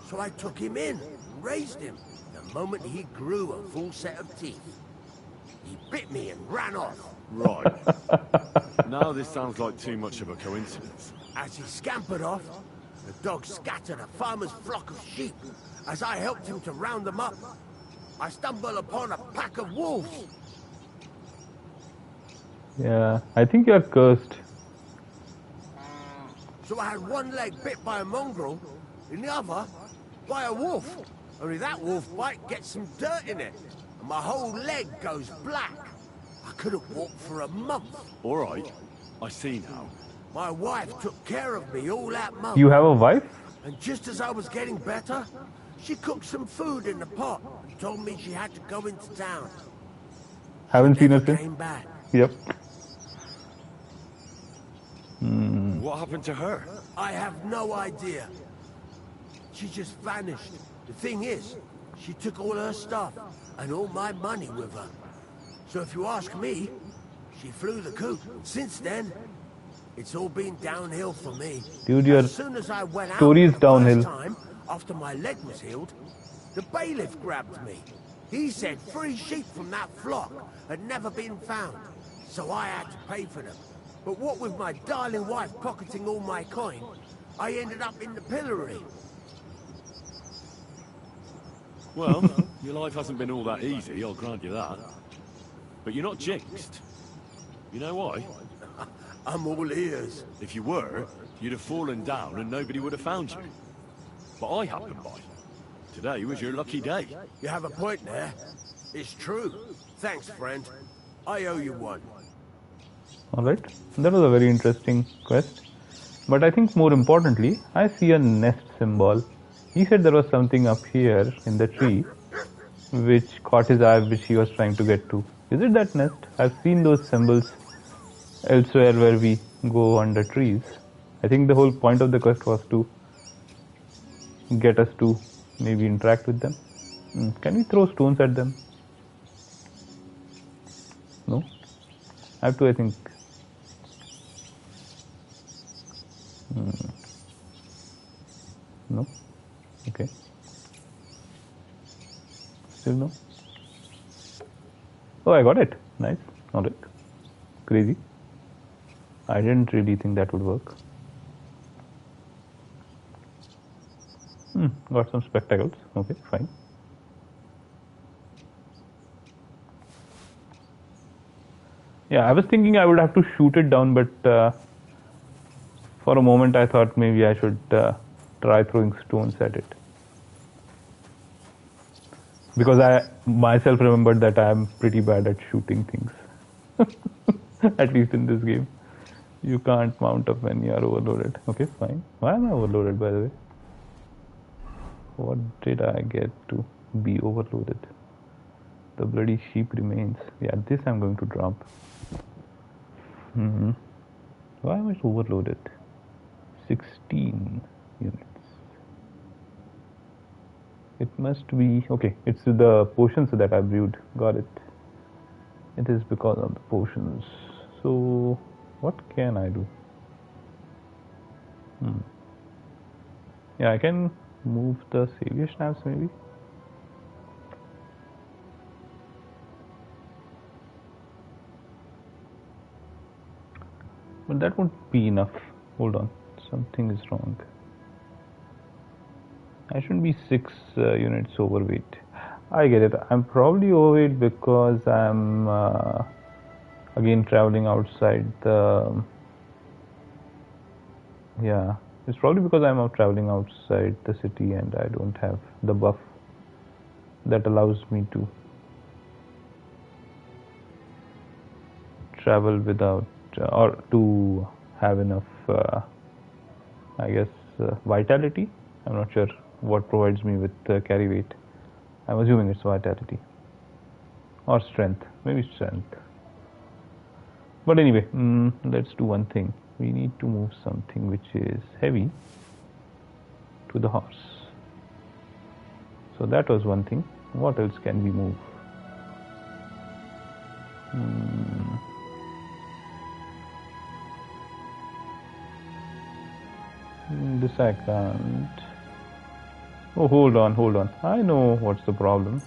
So I took him in and raised him. The moment he grew a full set of teeth, he bit me and ran off. right. Now this sounds like too much of a coincidence. As he scampered off, the dog scattered a farmer's flock of sheep. As I helped him to round them up, I stumbled upon a pack of wolves. Yeah, I think you're cursed. So I had one leg bit by a mongrel, and the other by a wolf. Only that wolf bite gets some dirt in it, and my whole leg goes black. I couldn't walk for a month. All right, I see now. My wife took care of me all that month. You have a wife? And just as I was getting better, she cooked some food in the pot and told me she had to go into town. Haven't seen her Never since? came back. Yep. What happened to her? I have no idea. She just vanished. The thing is, she took all her stuff and all my money with her. So if you ask me, she flew the coop. Since then, it's all been downhill for me. Dude, your as soon as I went out story's the downhill. first time, after my leg was healed, the bailiff grabbed me. He said 3 sheep from that flock had never been found, so I had to pay for them. But what with my darling wife pocketing all my coin, I ended up in the pillory. Well, your life hasn't been all that easy, I'll grant you that. But you're not jinxed. You know why? I'm all ears. If you were, you'd have fallen down and nobody would have found you. But I happened by. Today was your lucky day. You have a point there. It's true. Thanks, friend. I owe you one. Alright, that was a very interesting quest. But I think more importantly, I see a nest symbol. He said there was something up here in the tree which caught his eye, which he was trying to get to. Is it that nest? I've seen those symbols elsewhere where we go under trees. I think the whole point of the quest was to get us to maybe interact with them. Can we throw stones at them? No? I have to, I think. No? Okay. Still no? Oh, I got it. Nice. Alright. Crazy. I didn't really think that would work. Got some spectacles. Okay, fine. Yeah, I was thinking I would have to shoot it down, but for a moment I thought maybe I should try throwing stones at it. Because I myself remembered that I am pretty bad at shooting things. At least in this game. You can't mount up when you are overloaded. Okay, fine. Why am I overloaded, by the way? What did I get to be overloaded? The bloody sheep remains. Yeah, this I'm going to drop. Why am I overloaded? 16 units. It must be... Okay, it's the potions that I brewed. Got it. It is because of the potions. So, what can I do? Yeah, I can move the savior snaps maybe. But that won't be enough. Hold on, something is wrong. I shouldn't be 6 units overweight. I get it. I'm probably overweight because I'm again traveling outside the Yeah, it's probably because I'm out traveling outside the city and I don't have the buff that allows me to travel without or to have enough, I guess, vitality. I'm not sure what provides me with carry weight. I'm assuming it's vitality or strength, maybe strength. But anyway, let's do one thing. We need to move something which is heavy to the horse. So that was one thing. What else can we move? This I can't. Oh, hold on, hold on. I know what's the problem.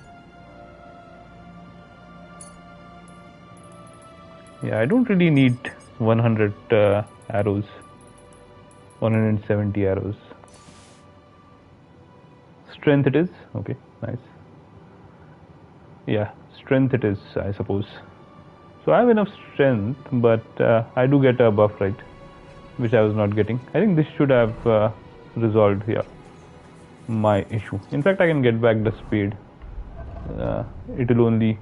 Yeah, I don't really need 100 arrows, 170 arrows. Strength it is. Okay, nice. Yeah, strength it is, I suppose. So I have enough strength, but I do get a buff, right? Which I was not getting. I think this should have resolved here my issue. In fact, I can get back the speed. It will only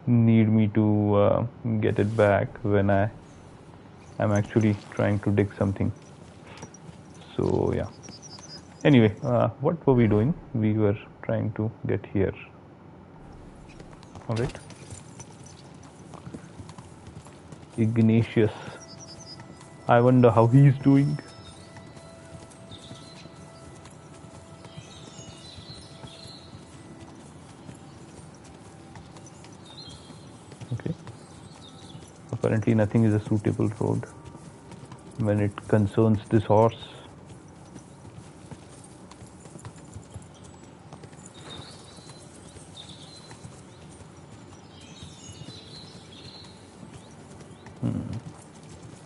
need me to get it back when I'm actually trying to dig something. So yeah. Anyway, what were we doing? We were trying to get here. All right. Ignatius. I wonder how he's doing. Okay. Apparently nothing is a suitable road when it concerns this horse.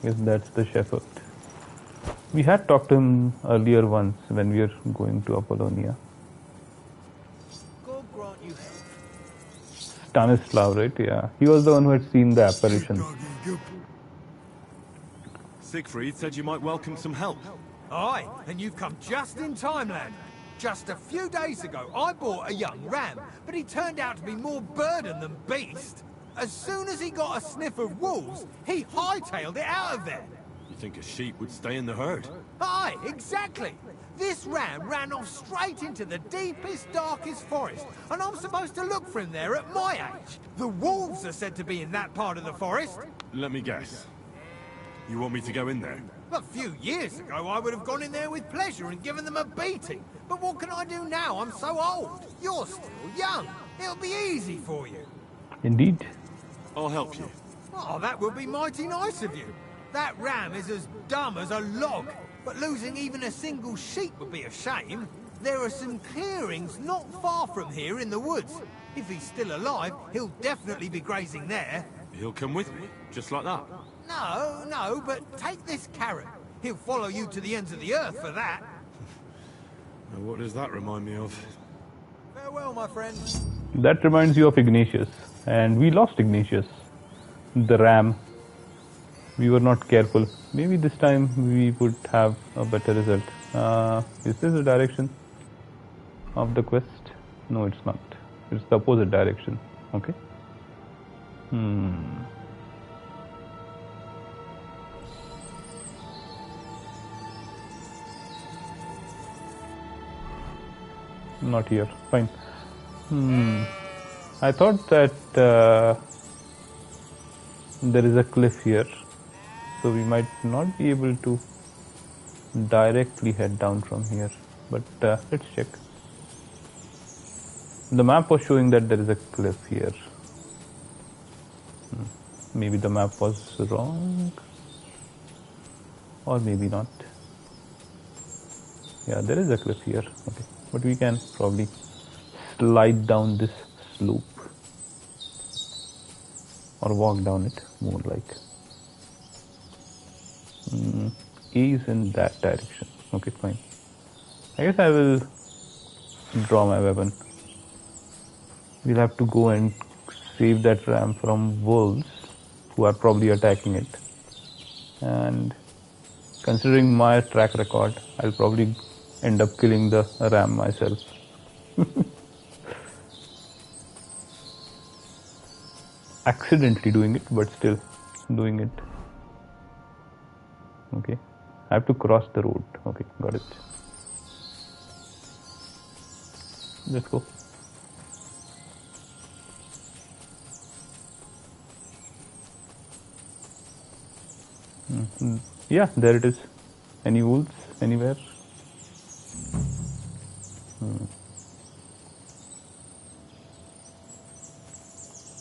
Yes, that's the shepherd. We had talked to him earlier once when we were going to Apollonia. God grant you health. Stanislav, right? Yeah. He was the one who had seen the apparition. Siegfried said you might welcome some help. Aye, and you've come just in time, lad. Just a few days ago, I bought a young ram, but he turned out to be more burden than beast. As soon as he got a sniff of wolves, he hightailed it out of there. You think a sheep would stay in the herd? Aye, exactly. This ram ran off straight into the deepest, darkest forest, and I'm supposed to look for him there at my age. The wolves are said to be in that part of the forest. Let me guess. You want me to go in there? A few years ago, I would have gone in there with pleasure and given them a beating. But what can I do now? I'm so old. You're still young. It'll be easy for you. Indeed. I'll help you. Oh, that would be mighty nice of you. That ram is as dumb as a log, but losing even a single sheep would be a shame. There are some clearings not far from here in the woods. If he's still alive, he'll definitely be grazing there. He'll come with me, just like that. No, but take this carrot. He'll follow you to the ends of the earth for that. Now, what does that remind me of? Farewell, my friend. That reminds you of Ignatius. And we lost Ignatius. The ram. We were not careful. Maybe this time we would have a better result. Is this the direction of the quest? No, it's not. It's the opposite direction. Okay. Not here. Fine. I thought that there is a cliff here, so we might not be able to directly head down from here. But let's check. The map was showing that there is a cliff here. Maybe the map was wrong, or maybe not. Yeah, there is a cliff here. Okay, but we can probably slide down this slope or walk down it, more like. A is in that direction. Okay, fine. I guess I will draw my weapon. We'll have to go and save that ram from wolves who are probably attacking it, and Considering my track record, I'll probably end up killing the ram myself. Accidentally doing it, but still doing it. Okay, I have to cross the road. Okay, got it. Let's go. Yeah, there it is. Any wolves anywhere?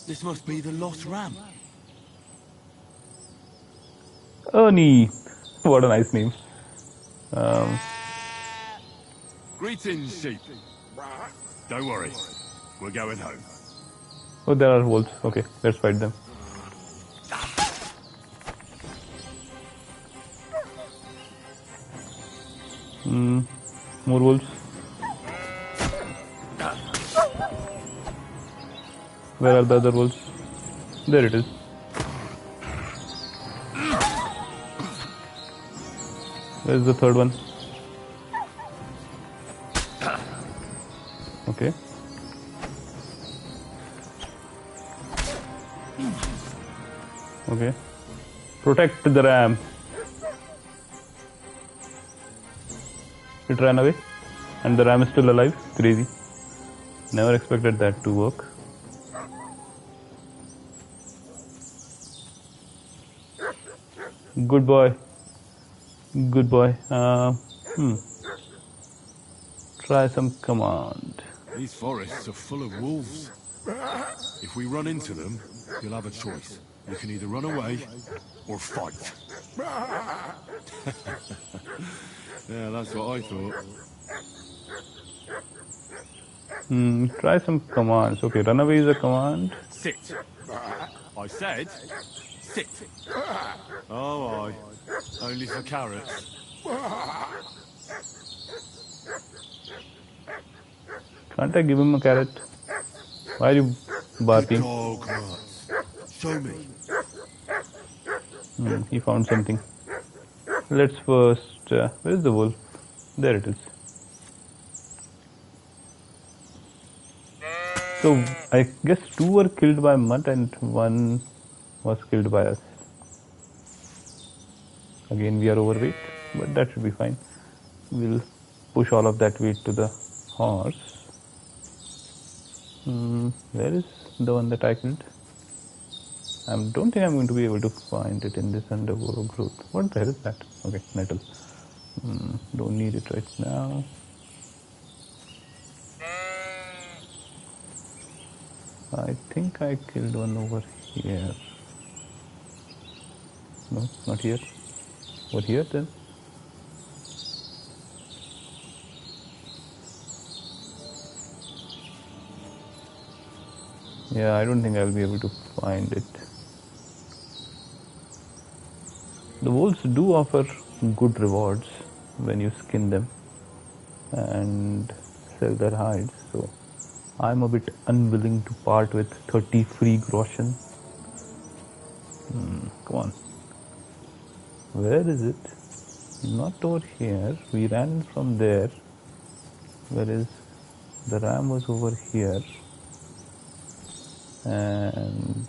This must be the lost ram. Ernie. What a nice name. Greetings, sheep. Don't worry, we're going home. Oh, there are wolves. Okay, let's fight them. More wolves. Where are the other wolves? There it is. Where's the third one? Okay. Okay. Protect the ram. It ran away and the ram is still alive. Crazy. Never expected that to work. Good boy. Good boy. Try some command. These forests are full of wolves. If we run into them, you'll have a choice. You can either run away or fight. Yeah, that's what I thought. Try some commands. Okay, run away is a command. Sit. I said, sit. Oh, aye. Only for carrots. Can't I give him a carrot? Why are you barking? Dog nuts. Show me. He found something. Let's first... where's the wolf? There it is. So, I guess 2 were killed by mud and 1 was killed by us. Again, we are overweight, but that should be fine. We'll push all of that weight to the horse. Where is the one that I killed? I don't think I'm going to be able to find it in this undergrowth. What the hell is that? Okay, nettle. Don't need it right now. I think I killed one over here. No, not here. Over here then? Yeah, I don't think I'll be able to find it. The wolves do offer good rewards when you skin them and sell their hides, so I'm a bit unwilling to part with 30 free groschen. Come on. Where is it? Not over here. We ran from there. Where is... the ram was over here. And...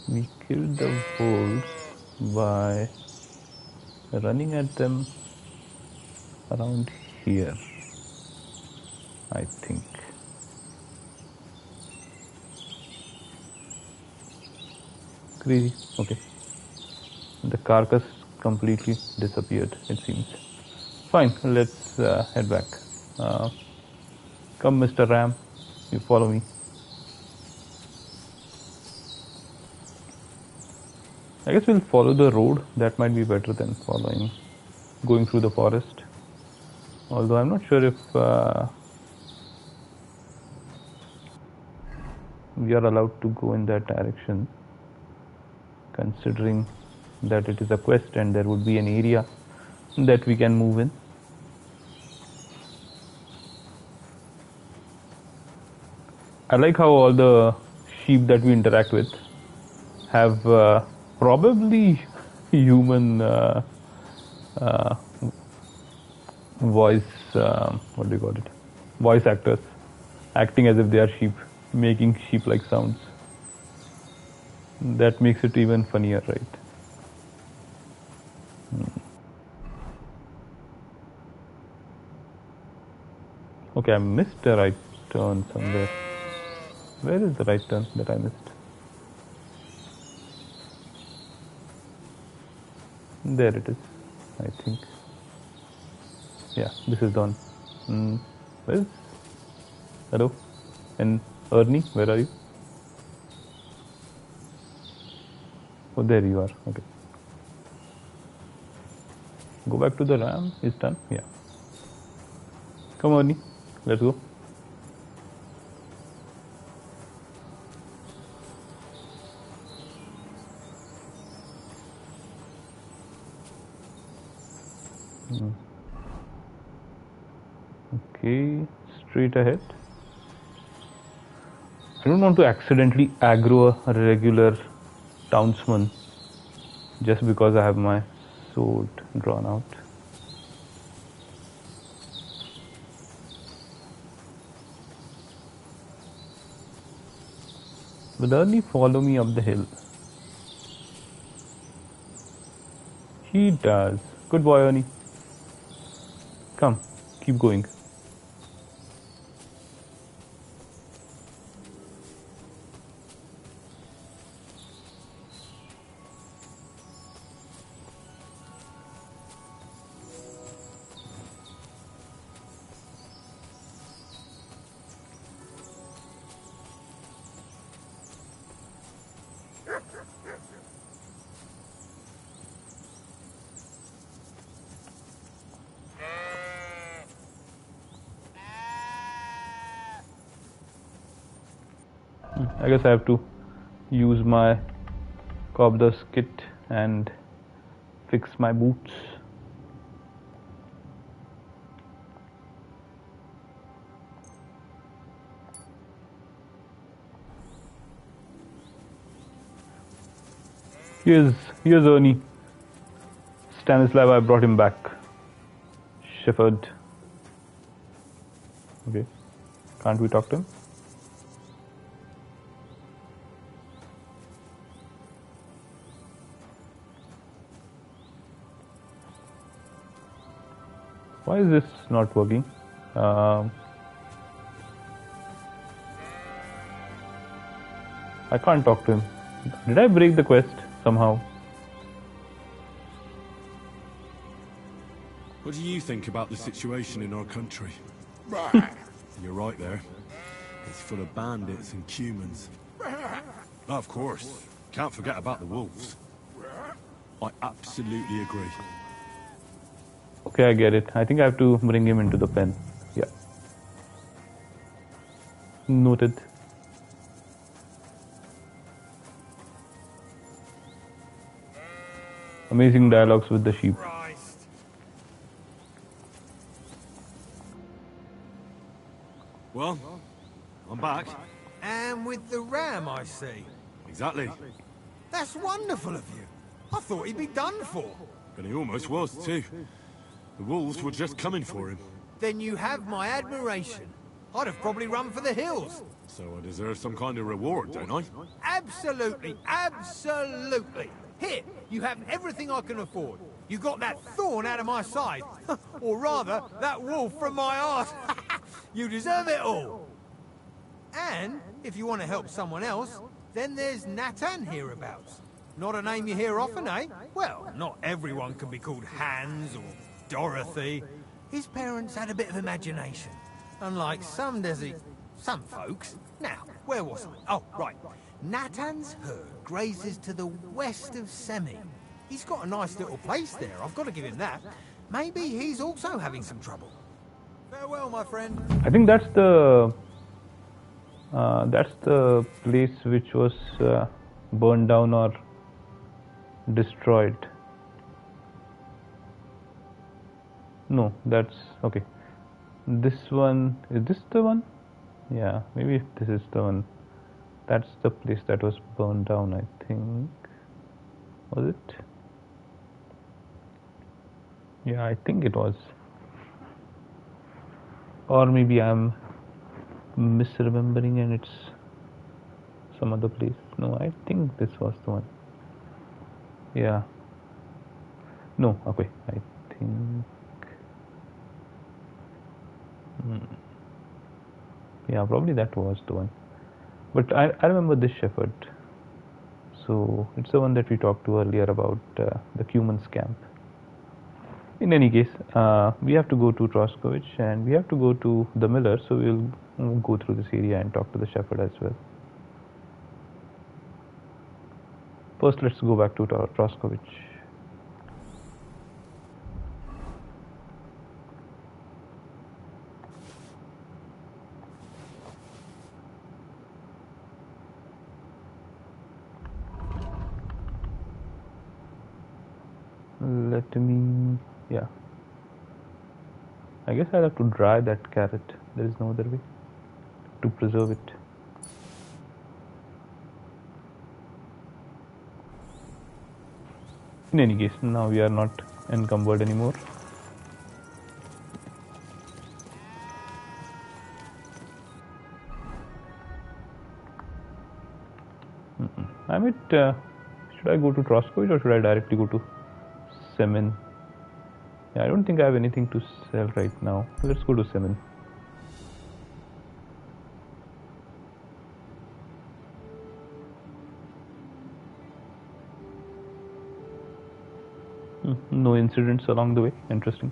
we killed the wolves by running at them around here, I think. Crazy. Okay. The carcass completely disappeared, it seems. Fine, let's head back. Come, Mr. Ram, you follow me. I guess we'll follow the road. That might be better than going through the forest. Although I'm not sure if we are allowed to go in that direction, considering that it is a quest and there would be an area that we can move in. I like how all the sheep that we interact with have probably human voice, what do you call it? Voice actors acting as if they are sheep, making sheep-like sounds. That makes it even funnier, right? Okay, I missed a right turn somewhere. Where is the right turn that I missed? There it is, I think. Yeah, this is done. Where is? Hello? And Ernie, where are you? Oh, there you are. Okay. Go back to the RAM. It's done. Yeah. Come on, Ernie. Let's go. Okay, straight ahead. I don't want to accidentally aggro a regular townsman just because I have my sword drawn out. Will Ernie follow me up the hill? He does. Good boy, Ernie. Come, keep going. I guess I have to use my cobbler's kit and fix my boots. Here's Ernie. Stanislav, I brought him back. Shepherd. Okay. Can't we talk to him? Why is this not working? I can't talk to him. Did I break the quest somehow? What do you think about the situation in our country? You're right there. It's full of bandits and humans. Of course. Can't forget about the wolves. I absolutely agree. Okay, I get it. I think I have to bring him into the pen. Yeah. Noted. Amazing dialogues with the sheep. Well, I'm back. And with the ram, I see. Exactly. That's wonderful of you. I thought he'd be done for. And he almost was, too. The wolves were just coming for him. Then you have my admiration. I'd have probably run for the hills. So I deserve some kind of reward, don't I? Absolutely, absolutely. Here, you have everything I can afford. You got that thorn out of my side. Or rather, that wolf from my arse. You deserve it all. And, if you want to help someone else, then there's Natan hereabouts. Not a name you hear often, eh? Well, not everyone can be called Hans or Dorothy. His parents had a bit of imagination. Unlike some folks. Now, where was I? Oh, right. Natan's herd grazes to the west of Semi. He's got a nice little place there, I've got to give him that. Maybe he's also having some trouble. Farewell, my friend. I think that's the place which was burned down or destroyed. No, that's okay. This one, is this the one? Yeah, maybe this is the one. That's the place that was burned down, I think. Was it? Yeah, I think it was. Or maybe I'm misremembering and it's some other place. No, I think this was the one. Yeah. No, okay. I think. Yeah, probably that was the one. But I remember this shepherd. So it's the one that we talked to earlier about the Cuman's camp. In any case, we have to go to Troskovich and we have to go to the miller, so we'll go through this area and talk to the shepherd as well. First, let's go back to Troskovich. Let me, yeah. I guess I'll have to dry that carrot. There is no other way to preserve it. In any case, now we are not encumbered anymore. I might, should I go to Troskovich or should I directly go to Semen? Yeah, I don't think I have anything to sell right now. Let's go to Semen. No incidents along the way. Interesting.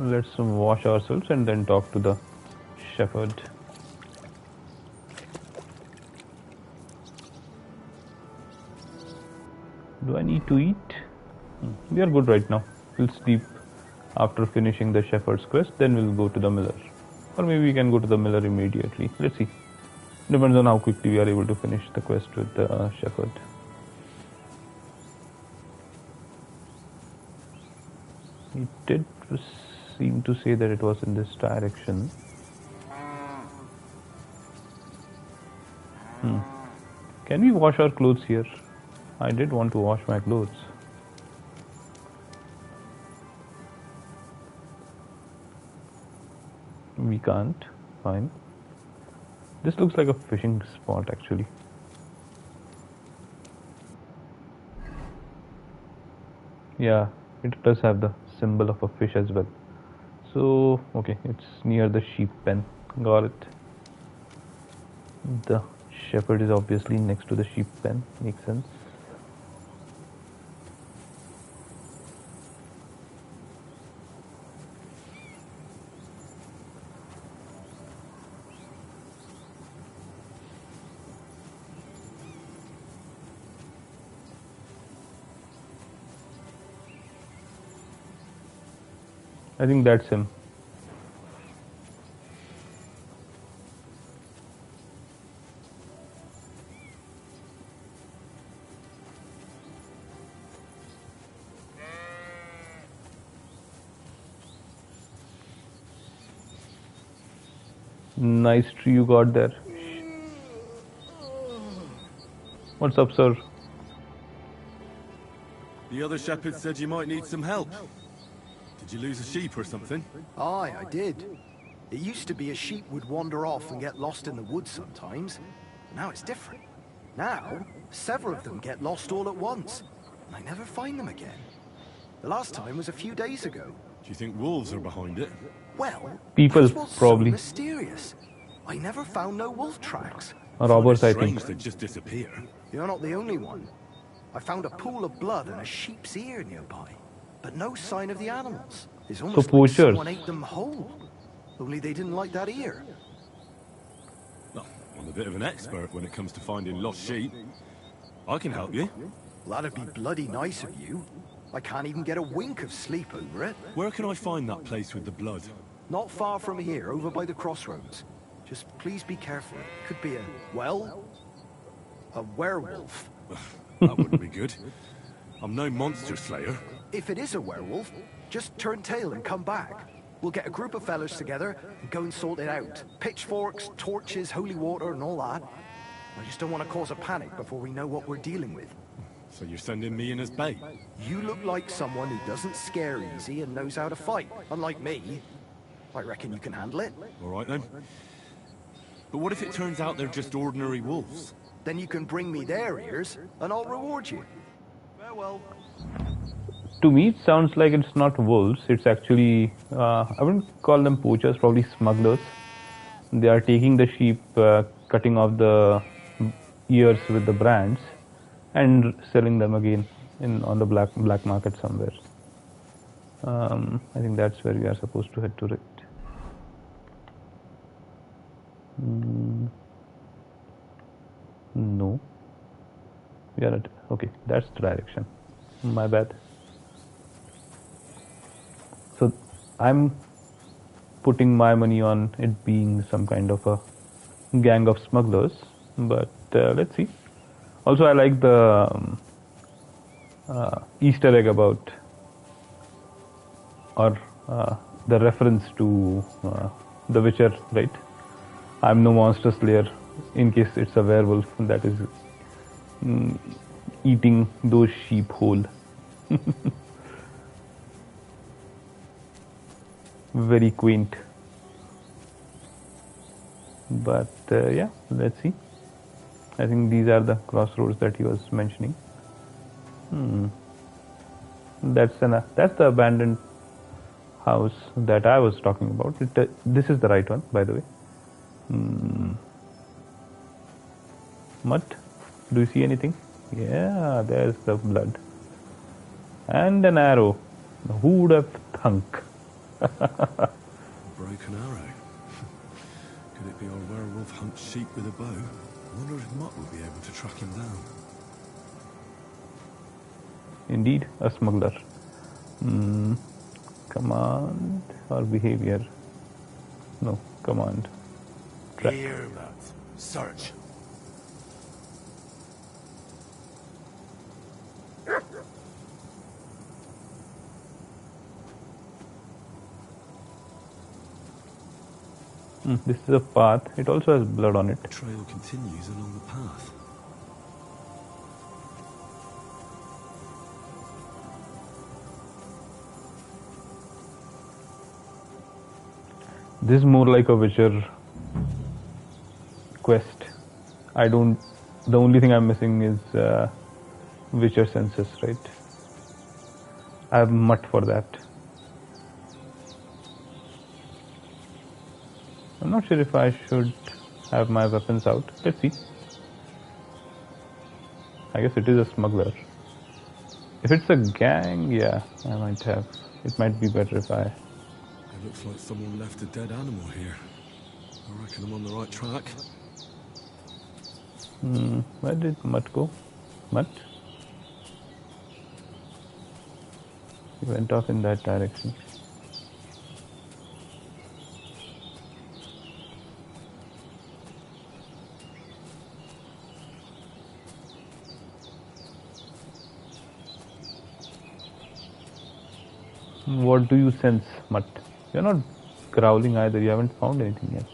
Let's wash ourselves and then talk to the shepherd. Do I need to eat? We are good right now. We'll sleep after finishing the shepherd's quest, then we'll go to the miller. Or maybe we can go to the miller immediately. Let's see. Depends on how quickly we are able to finish the quest with the shepherd. It did seem to say that it was in this direction. Can we wash our clothes here? I did want to wash my clothes. We can't. Fine. This looks like a fishing spot actually. Yeah, it does have the symbol of a fish as well. So, okay, it's near the sheep pen. Got it. The shepherd is obviously next to the sheep pen. Makes sense. I think that's him. Nice tree you got there. What's up, sir? The other shepherd said you might need some help. Did you lose a sheep or something? Aye, I did. It used to be a sheep would wander off and get lost in the woods sometimes. Now it's different. Now, several of them get lost all at once, and I never find them again. The last time was a few days ago. Do you think wolves are behind it? Well, People, that's what's probably. so mysterious. I never found no wolf tracks. Robbers, I Strange think. they just disappear. You're not the only one. I found a pool of blood and a sheep's ear nearby, but no sign of the animals. It's almost like poachers. someone ate them whole. Only they didn't like that ear. Well, I'm a bit of an expert when it comes to finding lost sheep. I can help you. Well, that'd be bloody nice of you. I can't even get a wink of sleep over it. Where can I find that place with the blood? Not far from here, over by the crossroads. Just please be careful. It could be a werewolf. That wouldn't be good. I'm no monster slayer. If it is a werewolf, just turn tail and come back. We'll get a group of fellas together and go and sort it out. Pitchforks, torches, holy water and all that. I just don't want to cause a panic before we know what we're dealing with. So you're sending me in as bait? You look like someone who doesn't scare easy and knows how to fight, unlike me. I reckon you can handle it. All right then. But what if it turns out they're just ordinary wolves? Then you can bring me their ears and I'll reward you. Farewell. To me, it sounds like it's not wolves. It's actually, I wouldn't call them poachers, probably smugglers. They are taking the sheep, cutting off the ears with the brands, and selling them again on the black market somewhere. I think that's where we are supposed to head to, right? No. We are at, okay, that's the direction. My bad. So I'm putting my money on it being some kind of a gang of smugglers, but let's see. Also, I like the Easter egg about, or the reference to The Witcher, right? I'm no monster slayer, in case it's a werewolf that is eating those sheep whole. Very quaint. But yeah, let's see. I think these are the crossroads that he was mentioning. That's the abandoned house that I was talking about. This is the right one, by the way. Mutt, do you see anything? Yeah, there's the blood. And an arrow. Who would have thunk? Broken arrow. Could it be our werewolf hunts sheep with a bow? I wonder if Mutt will be able to track him down. Indeed, a smuggler. Command or behavior? No, command. Track. Here, Mutt. Search. This is a path. It also has blood on it. The trail continues along the path. This is more like a Witcher quest. The only thing I'm missing is Witcher senses, right? I have Mutt for that. I'm not sure if I should have my weapons out. Let's see. I guess it is a smuggler. If it's a gang, yeah, I might have. It might be better if I... It looks like someone left a dead animal here. I reckon I'm on the right track. Where did Mutt go? Mutt? He went off in that direction. What do you sense, Mutt? You're not growling either. You haven't found anything yet.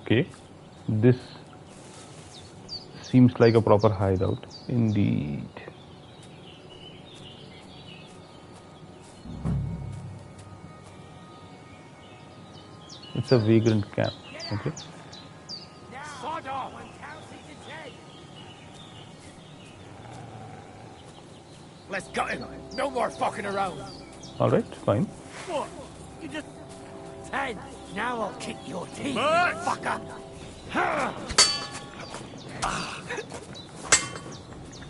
Okay, this seems like a proper hideout. Indeed. It's a vagrant camp. Okay. Let's gut him. No more fucking around. Alright, fine. What? You just... 10. Now I'll kick your teeth, fucker.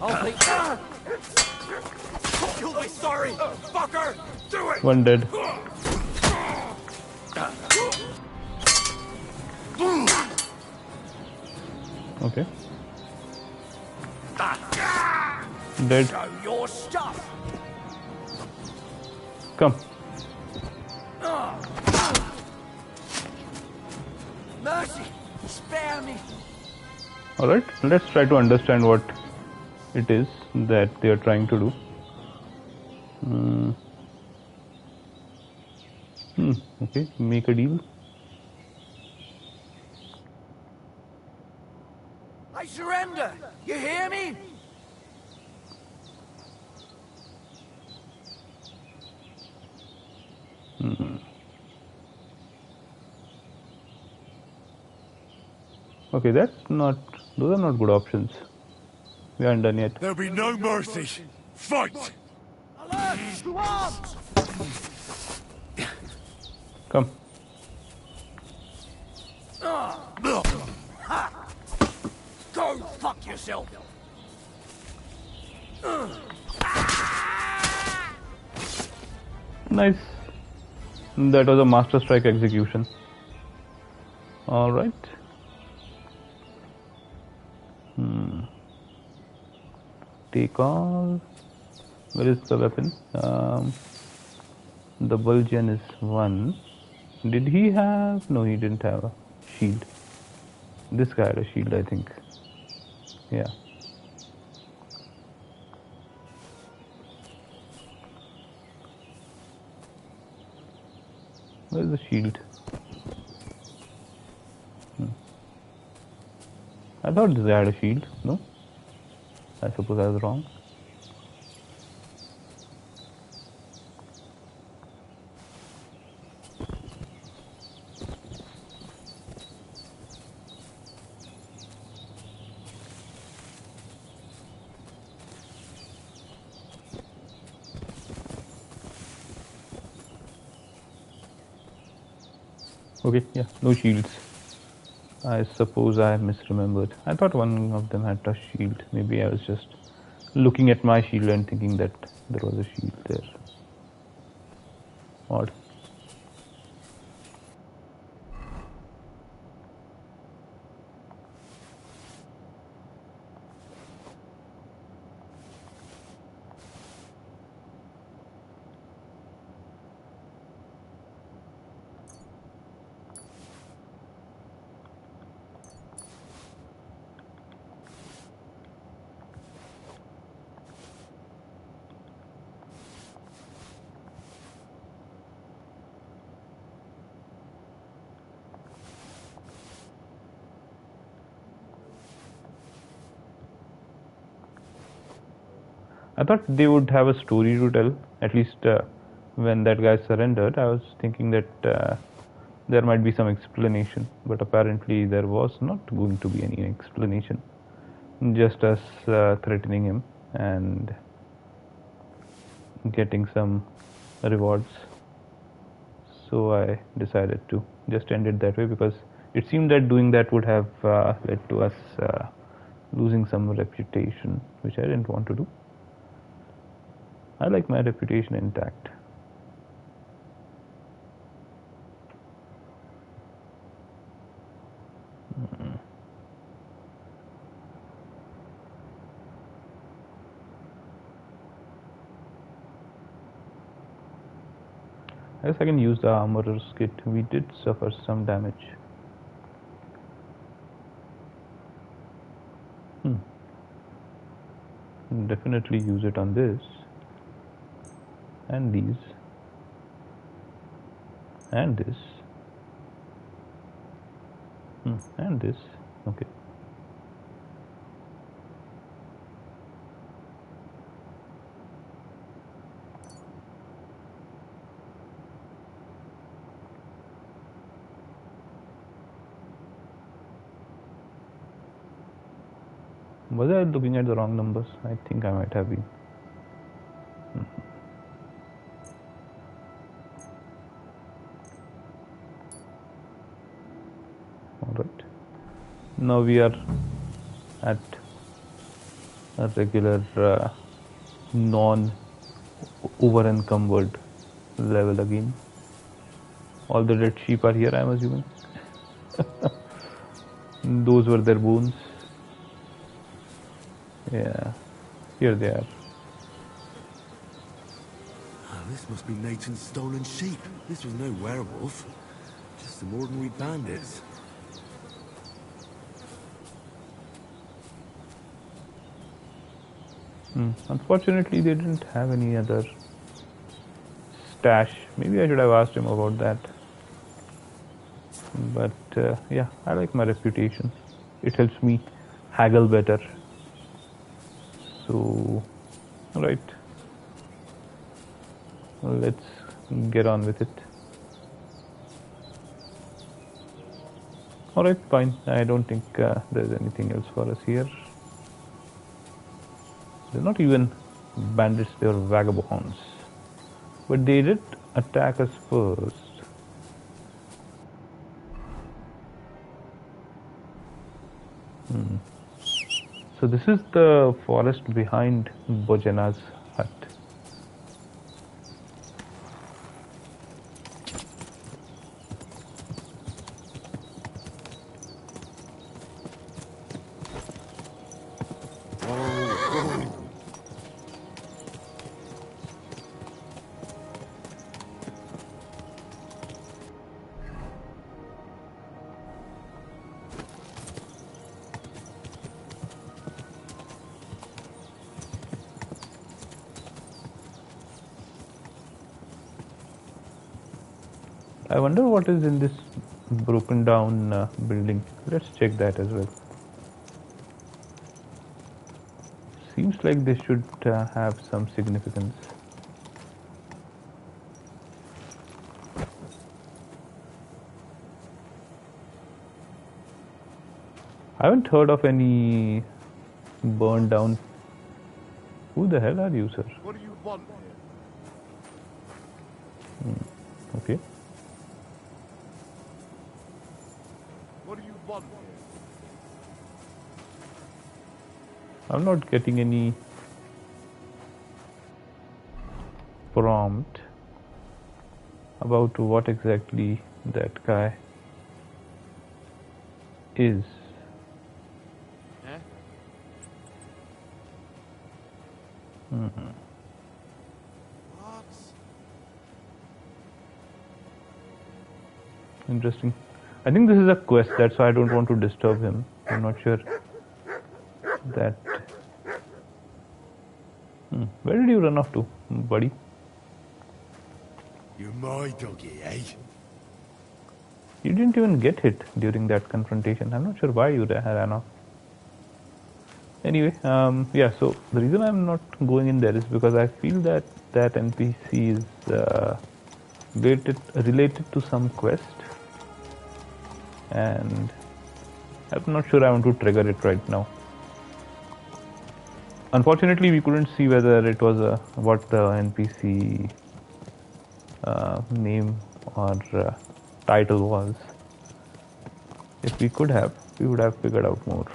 I'll be... You'll be sorry, fucker. Do it. One dead. Okay. Dead. Show your stuff. Come. Mercy, spare me. Alright, let's try to understand what it is that they are trying to do. Okay, make a deal. I surrender. You hear me? Okay, those are not good options. We aren't done yet. There'll be no mercy. Fight! Alert! To arms! Come. Go fuck yourself. Nice. That was a master strike execution. Alright. Take all. Where is the weapon? The Bulgian is 1. Did he have? No, he didn't have a shield. This guy had a shield, I think. Yeah. Where's the shield? I thought this guy had a shield. No? I suppose I was wrong. Okay, yeah, no shields. I suppose I misremembered. I thought one of them had a shield. Maybe I was just looking at my shield and thinking that there was a shield there. Odd. I thought they would have a story to tell, at least when that guy surrendered. I was thinking that there might be some explanation, but apparently there was not going to be any explanation. Just us threatening him and getting some rewards. So I decided to just end it that way, because it seemed that doing that would have led to us losing some reputation, which I didn't want to do. I like my reputation intact. I guess I can use the armorer's kit. We did suffer some damage. Definitely use it on this. And these. And this. And this. Okay. Was I looking at the wrong numbers? I think I might have been. Now we are at a regular non-over-encumbered level again. All the dead sheep are here, I'm assuming. Those were their bones. Yeah, here they are. Oh, this must be Nathan's stolen sheep. This was no werewolf. Just some ordinary bandits. Unfortunately, they didn't have any other stash. Maybe I should have asked him about that. But yeah, I like my reputation. It helps me haggle better. So, right. Let's get on with it. Alright, fine. I don't think there's anything else for us here. They're not even bandits, they're vagabonds. But they did attack us first. So this is the forest behind Bojana's hut. I wonder what is in this broken down building. Let's check that as well. Seems like they should have some significance. I haven't heard of any burned down. Who the hell are you, sir? What do you want here? Okay. What do you want here? I'm not getting any prompt about what exactly that guy is. Interesting. I think this is a quest, that's why I don't want to disturb him. I'm not sure that... Where did you run off to, buddy? You're my doggy, eh? You didn't even get hit during that confrontation. I'm not sure why you ran off. Anyway, yeah, so the reason I'm not going in there is because I feel that that NPC is related to some quest. And I'm not sure I want to trigger it right now. Unfortunately, we couldn't see whether it was what the NPC name or title was. If we could have, we would have figured out more.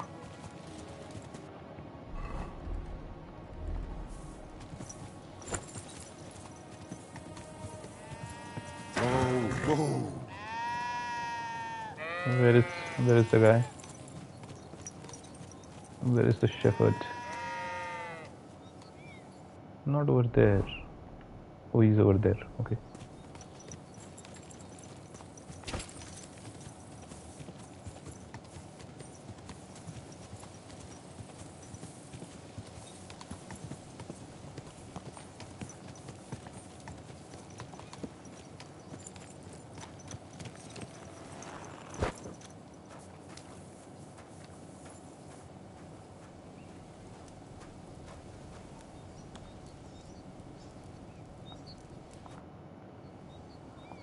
Where is the guy? Where is the shepherd? Not over there. Oh, he's over there. Okay.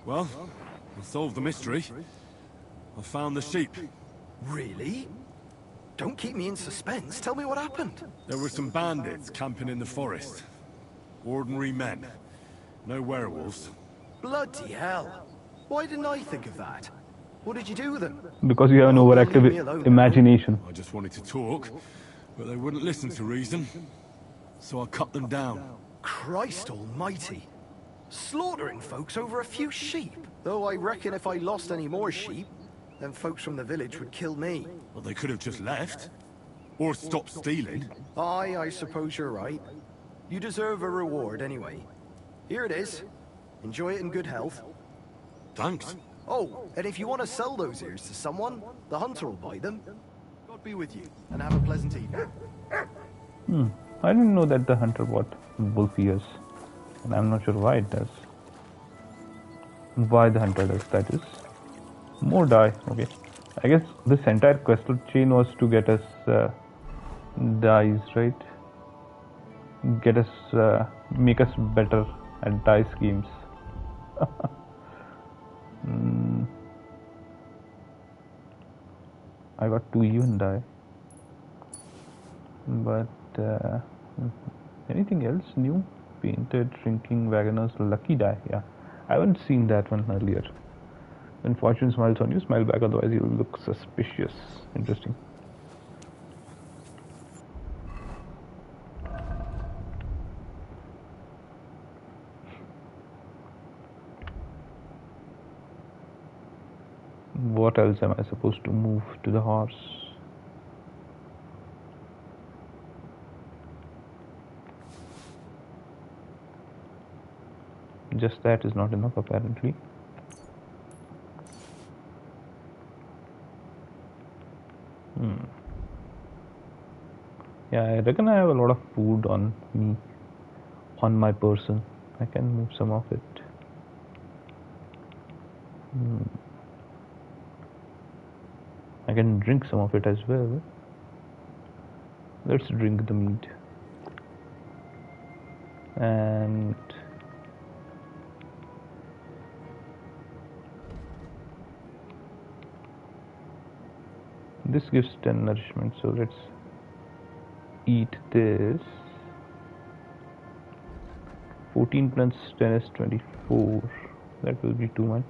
Well, we solved the mystery. I found the sheep. Really? Don't keep me in suspense. Tell me what happened. There were some bandits camping in the forest. Ordinary men. No werewolves. Bloody hell. Why didn't I think of that? What did you do with them? Because you have an Oh, leave overactive me alone now. imagination. I just wanted to talk, but they wouldn't listen to reason. So I cut them down. Christ almighty. Slaughtering folks over a few sheep. Though I reckon if I lost any more sheep, then folks from the village would kill me. Well, they could have just left. Or stopped stealing. Aye, I suppose you're right. You deserve a reward anyway. Here it is. Enjoy it in good health. Thanks. Oh, and if you want to sell those ears to someone, the hunter will buy them. God be with you, and have a pleasant evening. I didn't know that the hunter bought wolf ears. And I'm not sure why it does. Why the hunter does that is. More dye, okay. I guess this entire quest chain was to get us dyes, right? Get us, make us better at dye schemes. I got 2 even dye. But anything else new? Painted, shrinking, wagoners, lucky die. Yeah, I haven't seen that one earlier. When fortune smiles on you, smile back, otherwise you'll look suspicious. Interesting. What else am I supposed to move to the horse? Just that is not enough apparently. Yeah, I reckon I have a lot of food on me, on my person. I can move some of it. I can drink some of it as well. Let's drink the mead. And this gives 10 nourishment, so let's eat this. 14 plus 10 is 24. That will be too much.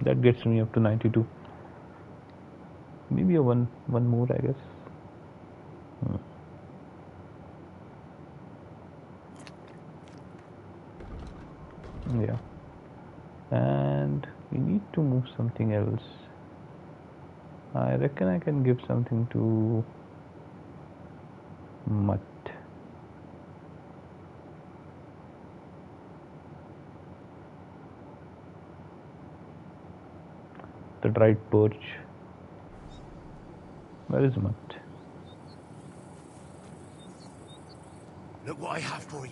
That gets me up to 92. Maybe one more, I guess. Yeah. And we need to move something else. I reckon I can give something to Mutt. The dried perch. Where is Mutt? Look what I have for you.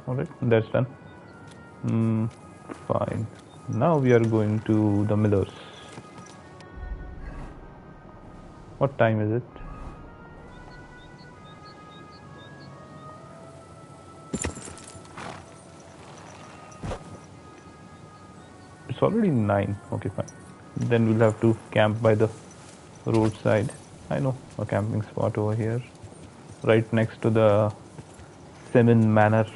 Alright, that's done. Fine. Now we are going to the Millers. What time is it? It's already 9. Okay, fine. Then we'll have to camp by the roadside. I know a camping spot over here, right next to the Semin Manor.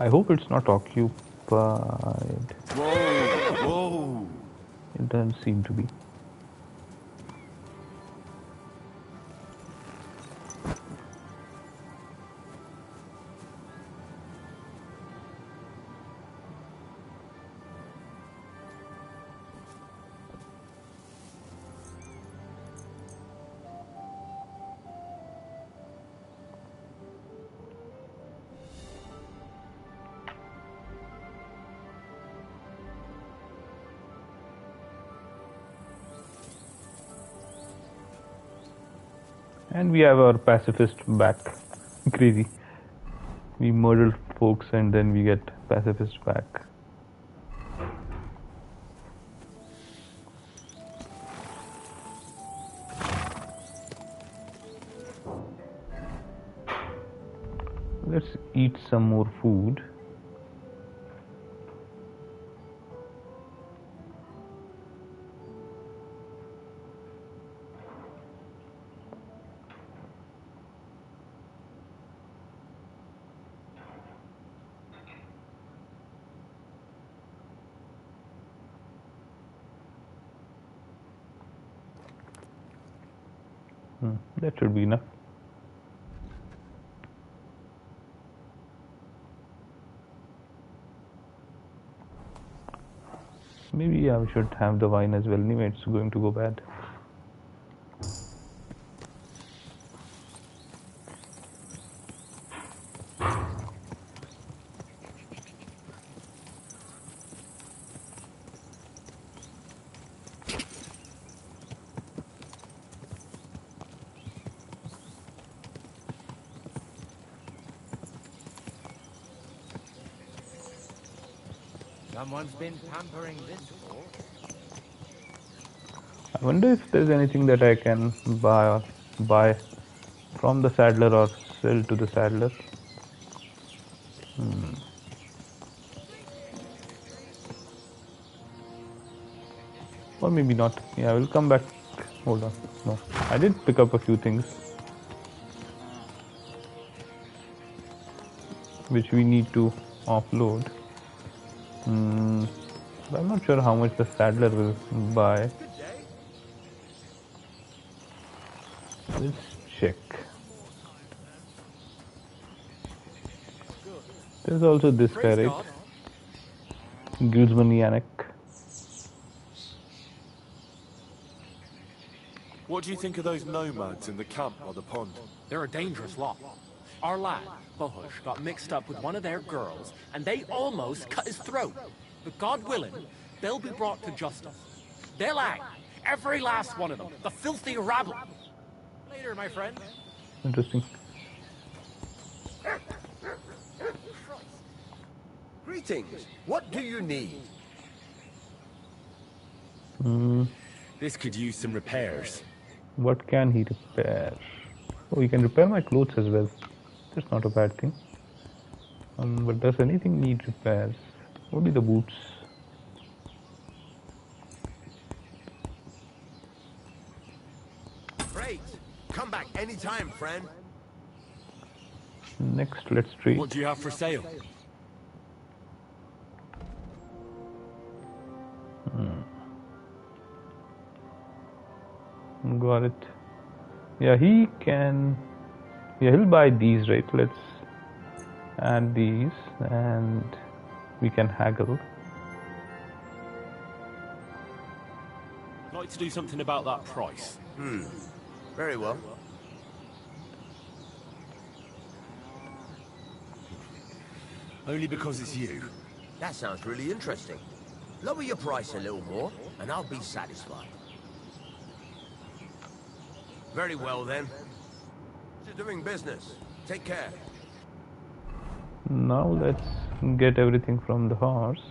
I hope it's not occupied. Whoa! It doesn't seem to be. And we have our pacifist back. Crazy. We murdered folks and then we get pacifists back. Let's eat some more food. That should be enough. Maybe yeah, we should have the wine as well. Anyway, it's going to go bad. Someone's been pampering this horse. I wonder if there's anything that I can buy from the saddler or sell to the saddler. Or maybe not. Yeah, I will come back. Hold on. No, I did pick up a few things which we need to offload. But I'm not sure how much the saddler will buy. Let's check. There's also this guy, right? Guildsman Yannick. What do you think of those nomads in the camp by the pond? They're a dangerous lot. Our lad, Bohush, got mixed up with one of their girls, and they almost cut his throat. But God willing, they'll be brought to justice. They'll hang, every last one of them, the filthy rabble. Later, my friend. Interesting. Greetings. What do you need? This could use some repairs. What can he repair? Oh, he can repair my clothes as well. That's not a bad thing. But does anything need repairs? Only the boots. Great. Come back anytime, friend. Next, let's trade. What do you have for sale? Got it. Yeah, he can. Yeah, he'll buy these, right? Let's add these and we can haggle. I'd like to do something about that price. Very well. Only because it's you. That sounds really interesting. Lower your price a little more, and I'll be satisfied. Very well, then. You're doing business. Take care. Now let's get everything from the horse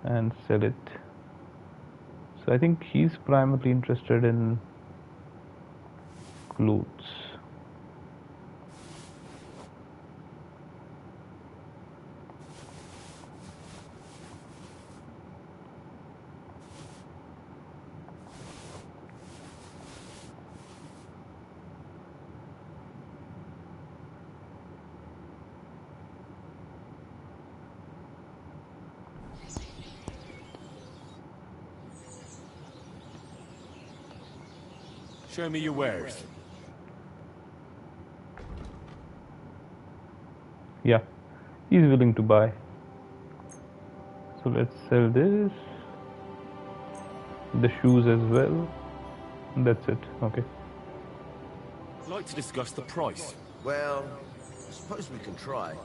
and sell it. So I think he's primarily interested in clothes. Show me your wares. Yeah, he's willing to buy. So let's sell this, the shoes as well. That's it. Okay. I'd like to discuss the price. Well, I suppose we can try.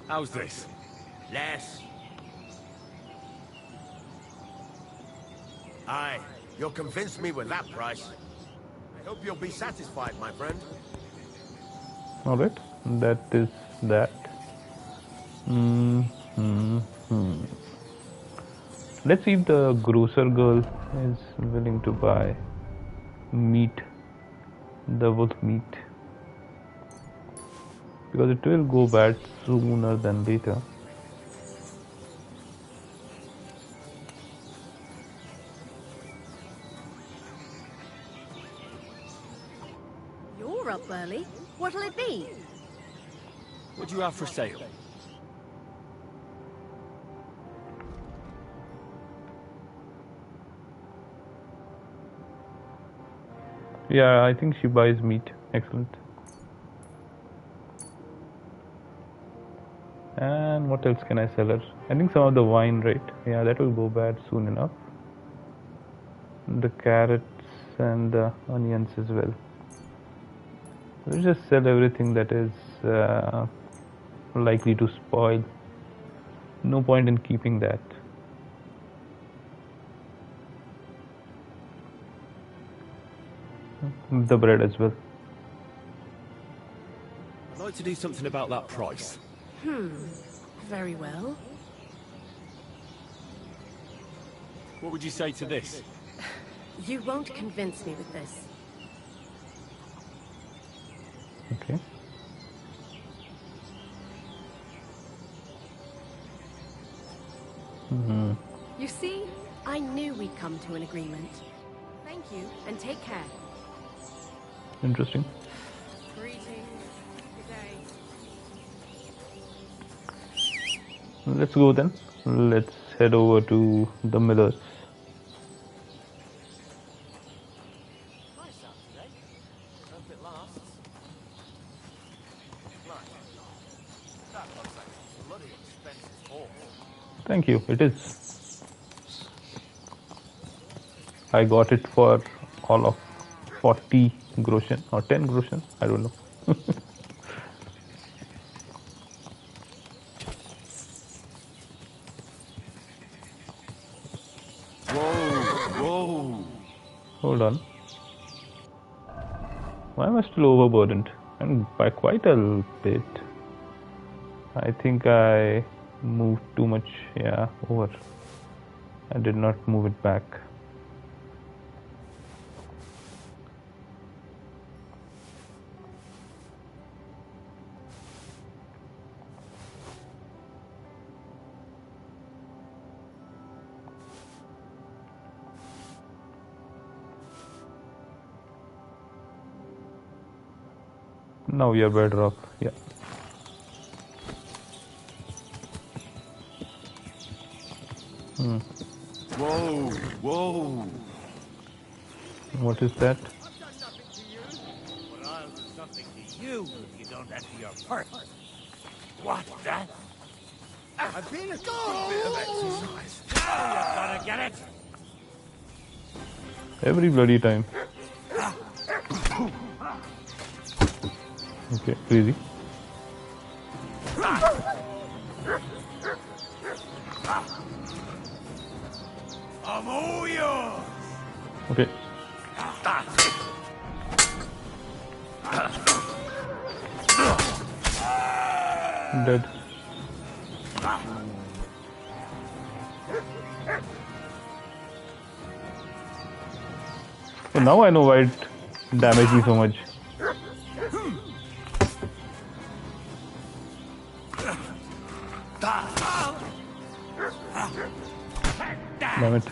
How's this? Less. Aye, you'll convince me with that price. Hope you'll be satisfied, my friend. Alright, that is that. Let's see if the grocer girl is willing to buy meat, the wolf meat, because it will go bad sooner than later. You're up early. What'll it be? What do you have for sale? Yeah, I think she buys meat. Excellent. And what else can I sell her? I think some of the wine, right? Yeah, that will go bad soon enough. The carrots and the onions as well. We'll just sell everything that is likely to spoil. No point in keeping that. The bread as well. I'd like to do something about that price. Very well. What would you say to this? You won't convince me with this. Okay. You see, I knew we'd come to an agreement. Thank you, and take care. Interesting. Greetings. Good day. Let's go then. Let's head over to the Millers. Nice out today. Hope it lasts. Right. That looks like a bloody expensive haul. Thank you. It is. I got it for all of 40 groschen or 10 groschen. I don't know. Whoa! Hold on. Why am I still overburdened? And by quite a bit. I think I moved too much, over. I did not move it back. Now we are better off, yeah. Whoa! What is that? I've done nothing to you. But I'll do something to you if you don't empty your purse. What the? I've been a good bit of exercise. Now you're gonna get it. Every bloody time. Okay, crazy. I'm all yours. Okay. Dead. So now I know why it damaged me so much. Damn it.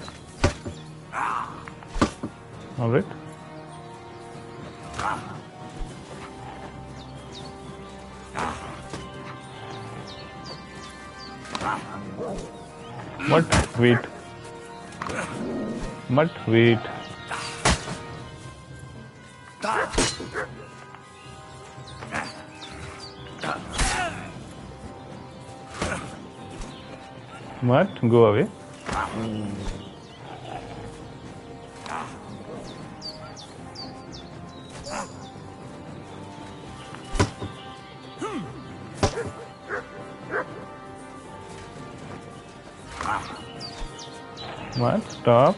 Alright. What? Wait. But wait. What? Go away. What? Stop.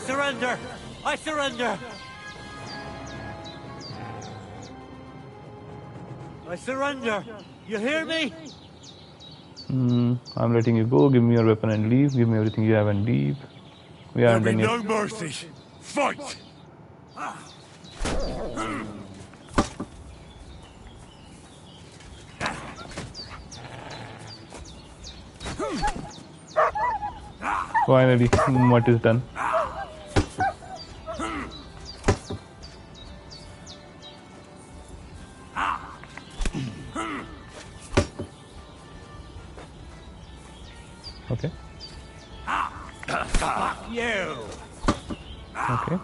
surrender! I surrender! I surrender! You hear me? I'm letting you go. Give me your weapon and leave. Give me everything you have and leave. We There'll haven't be done no yet. mercy. Fight! Finally, what is done? Okay. Fuck you! Okay.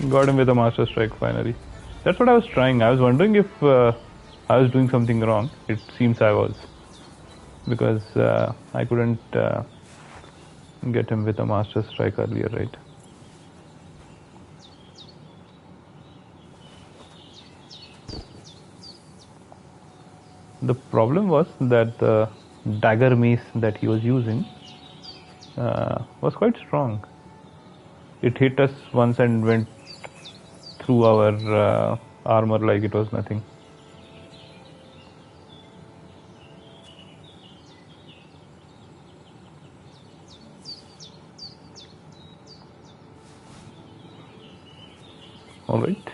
Got him with a master strike finally. That's what I was trying. I was wondering if I was doing something wrong. It seems I was. Because I couldn't get him with a master strike earlier, right? The problem was that the dagger mace that he was using was quite strong. It hit us once and went through our armor like it was nothing. Alright.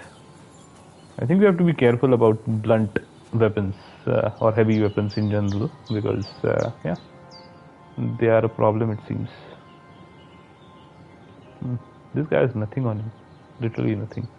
I think we have to be careful about blunt weapons or heavy weapons in general because, yeah, they are a problem it seems. This guy has nothing on him. Literally nothing.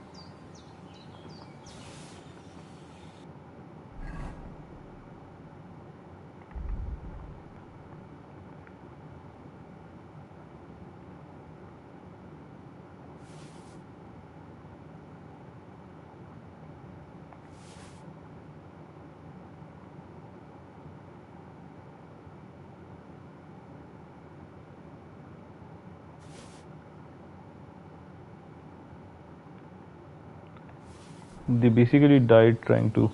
They basically died trying to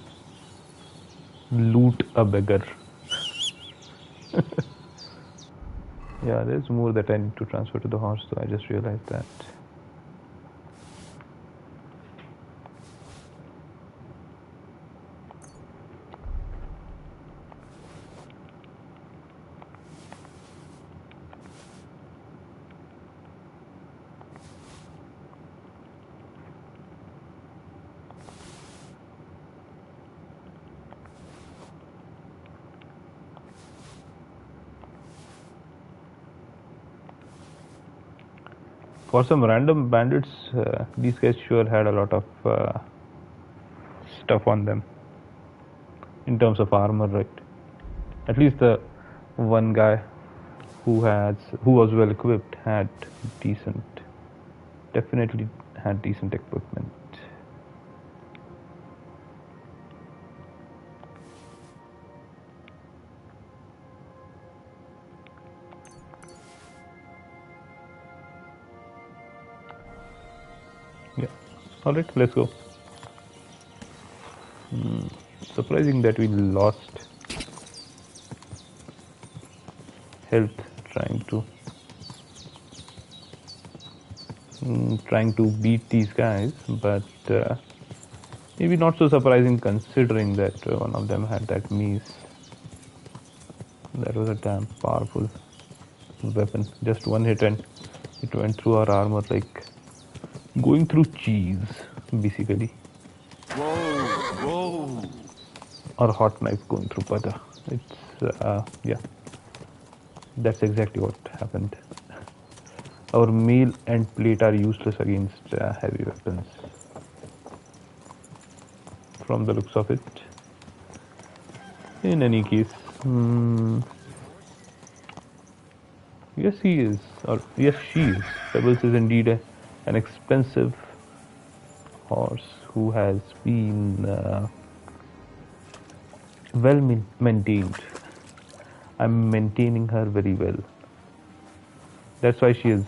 loot a beggar. Yeah, there's more that I need to transfer to the horse, so I just realized that. For some random bandits, these guys sure had a lot of stuff on them in terms of armor, right? At least the one guy who was well equipped had definitely had decent equipment. Yeah. Alright, let's go. Surprising that we lost health trying to beat these guys, but maybe not so surprising considering that one of them had that mace. That was a damn powerful weapon. Just one hit and it went through our armor like going through cheese, basically. Whoa! Or hot knife going through butter. It's yeah, that's exactly what happened. Our mail and plate are useless against heavy weapons, from the looks of it. In any case, yes he is, or yes she is. Pebbles is indeed an expensive horse who has been well maintained. I'm maintaining her very well. That's why she has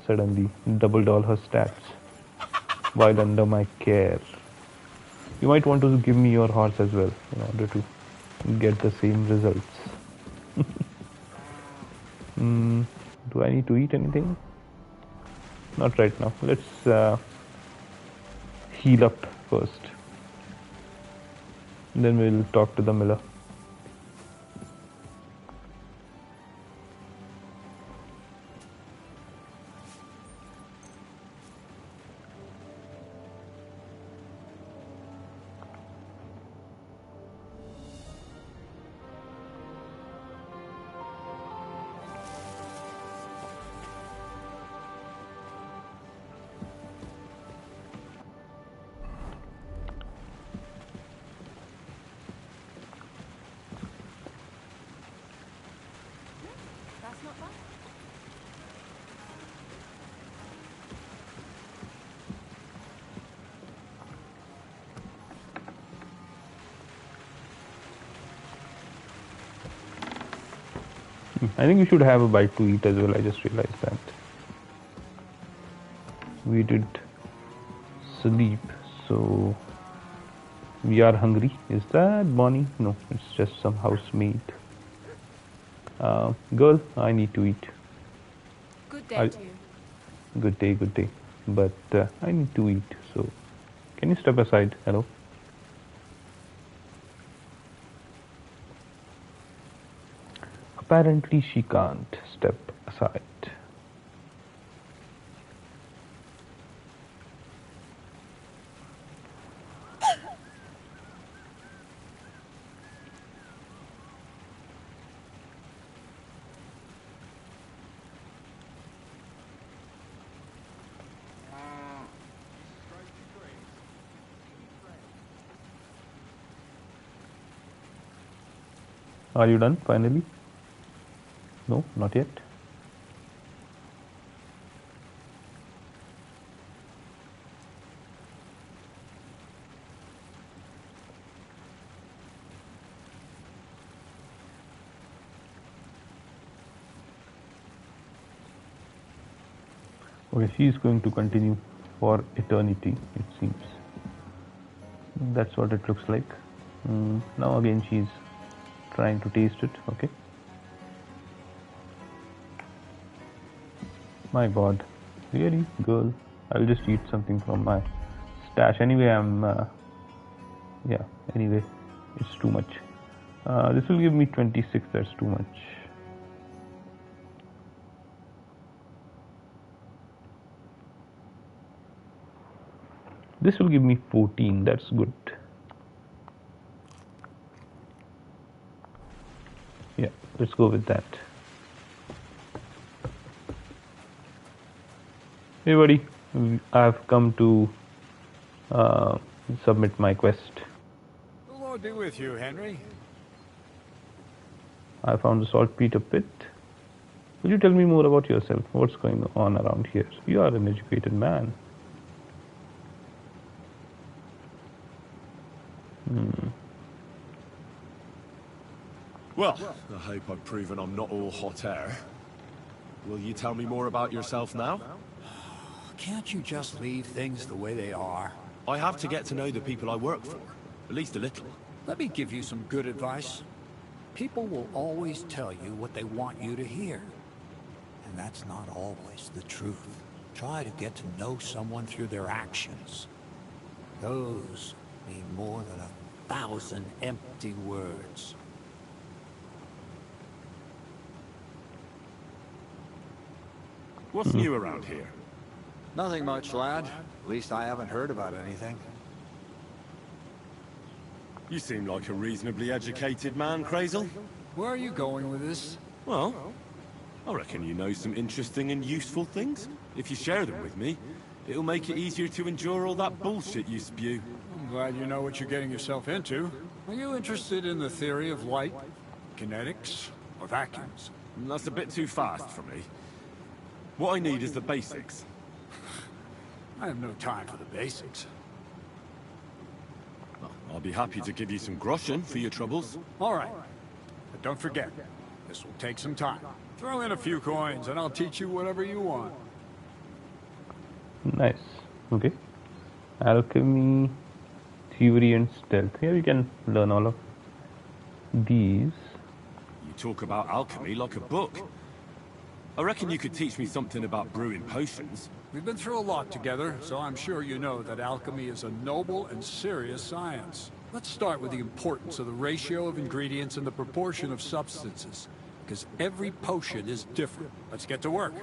suddenly doubled all her stats while under my care. You might want to give me your horse as well in order to get the same results. Do I need to eat anything? Not right now. Let's heal up first. Then we'll talk to the miller. That's not bad. I think we should have a bite to eat as well. I just realized that. We did sleep, so we are hungry. Is that Bonnie? No, it's just some housemaid. Girl, I need to eat. Good day to you. Good day, good day. But I need to eat, so can you step aside? Hello? Apparently she can't step aside. Are you done finally? No, not yet. Okay, she is going to continue for eternity, it seems. That's what it looks like. Now again she's trying to taste it. Okay. My god, really, girl? I'll just eat something from my stash. Anyway, yeah, anyway, it's too much. This will give me 26, that's too much. This will give me 14, that's good. Yeah, let's go with that. Hey buddy, I've come to submit my quest. The Lord be with you, Henry. I found the saltpeter pit. Will you tell me more about yourself? What's going on around here? You are an educated man. Well, I hope I've proven I'm not all hot air. Will you tell me more about yourself now? Can't you just leave things the way they are? I have to get to know the people I work for, at least a little. Let me give you some good advice. People will always tell you what they want you to hear. And that's not always the truth. Try to get to know someone through their actions. Those mean more than 1,000 empty words. What's new around here? Nothing much, lad. At least I haven't heard about anything. You seem like a reasonably educated man, Crazel. Where are you going with this? Well, I reckon you know some interesting and useful things. If you share them with me, it'll make it easier to endure all that bullshit you spew. I'm glad you know what you're getting yourself into. Are you interested in the theory of light, kinetics, or vacuums? That's a bit too fast for me. What I need is the basics. I have no time for the basics. Well, I'll be happy to give you some groschen for your troubles. All right. But don't forget, this will take some time. Throw in a few coins and I'll teach you whatever you want. Nice. Okay. Alchemy, thievery and stealth. Here we can learn all of these. You talk about alchemy like a book. I reckon you could teach me something about brewing potions. We've been through a lot together, so I'm sure you know that alchemy is a noble and serious science. Let's start with the importance of the ratio of ingredients and the proportion of substances, because every potion is different. Let's get to work.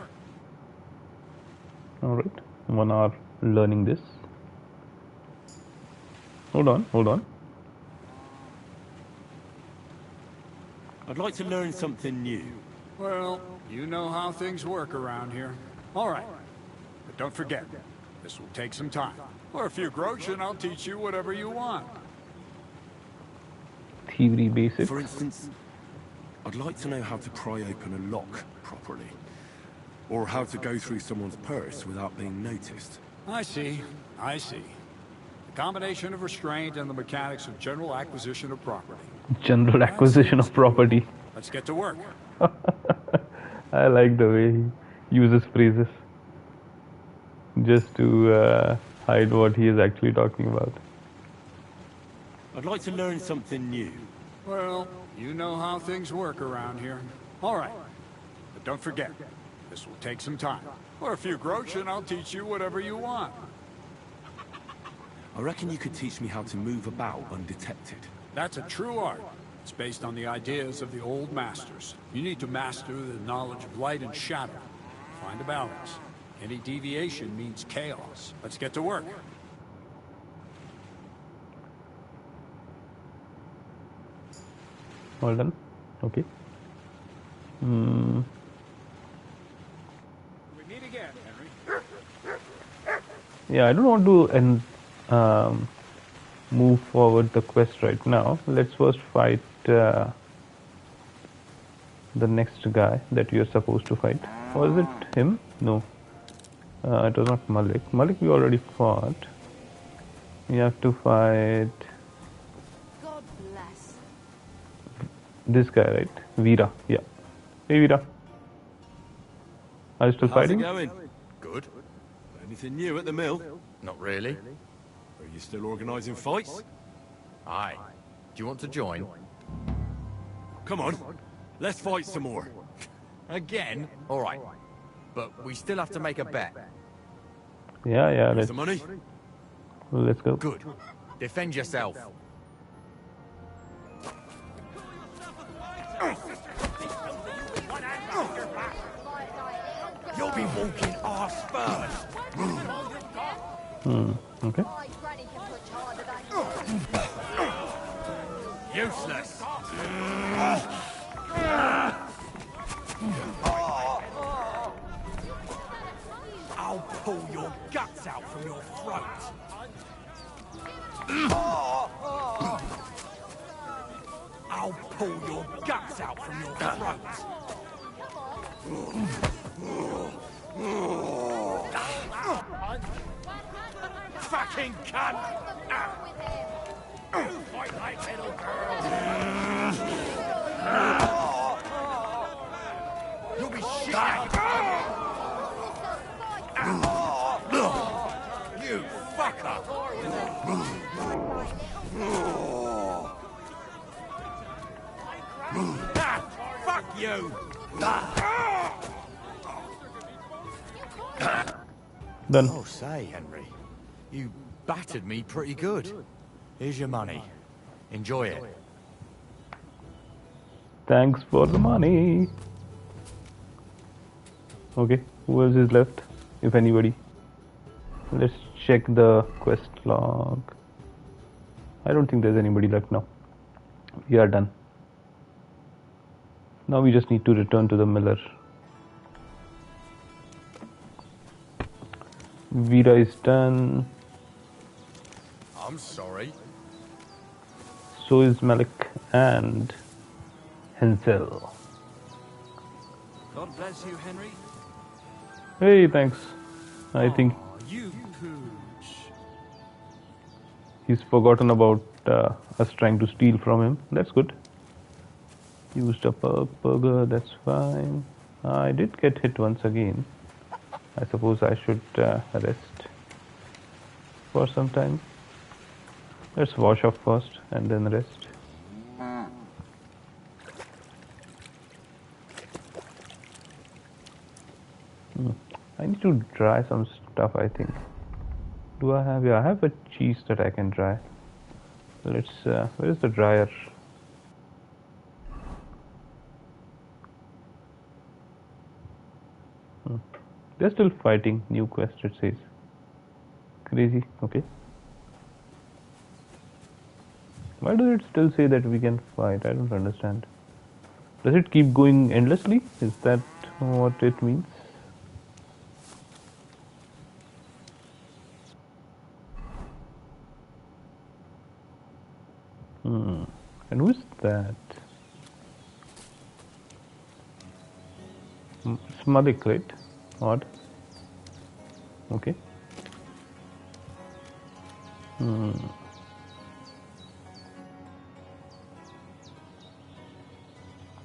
Alright, 1 hour learning this. Hold on. I'd like to learn something new. Well, you know how things work around here. All right. But don't forget, this will take some time. For a few groschen, and I'll teach you whatever you want. Thievery basics. For instance, I'd like to know how to pry open a lock properly. Or how to go through someone's purse without being noticed. I see. The combination of restraint and the mechanics of general acquisition of property. General acquisition of property. Let's get to work. I like the way he uses phrases just to hide what he is actually talking about. I'd like to learn something new. Well, you know how things work around here. All right. But don't forget, this will take some time. For a few groschen, and I'll teach you whatever you want. I reckon you could teach me how to move about undetected. That's a true art. It's based on the ideas of the old masters. You need to master the knowledge of light and shadow. Find a balance. Any deviation means chaos. Let's get to work. All done. Okay. We meet again, Henry. Yeah, I don't want to move forward the quest right now. Let's first fight the next guy that we are supposed to fight. Was it him? No. It was not Malik. Malik we already fought. We have to fight God bless. this guy, right? Veera. Yeah. Hey Veera. Are you still fighting? How's it going? Good. Anything new at the mill? Not really. Are you still organising fights? Aye. Do you want to join? Come on. Let's fight some more. Again? All right. But we still have to make a bet. Yeah, Here's let's the money. Let's go. Good. Defend yourself. You'll be walking arse first. Okay. Useless. I'll pull your guts out from your throat. I'll pull your guts out from your throat. Fucking cunt! Fight like little girls. You'll be shit out. You fucker! Fuck you! Done. Oh, say, Henry. You battered me pretty good. Here's your money. Enjoy it. Thanks for the money. Okay, who else is left? If anybody. Let's check the quest log. I don't think there's anybody left now. We are done. Now we just need to return to the miller. Veera is done. I'm sorry. So is Malik and Hansel. God bless you, Henry. Hey, thanks. I think You pooch. he's forgotten about us trying to steal from him. That's good. Used up a burger, that's fine. I did get hit once again. I suppose I should rest for some time. Let's wash up first and then rest. I need to dry some stuff, I think. Do I have? Yeah, I have a cheese that I can dry. Let's. Where is the dryer? They're still fighting. New quest, it says. Crazy. Okay. Why does it still say that we can fight? I don't understand. Does it keep going endlessly? Is that what it means? And who's that? Smadik, right? Odd. Okay.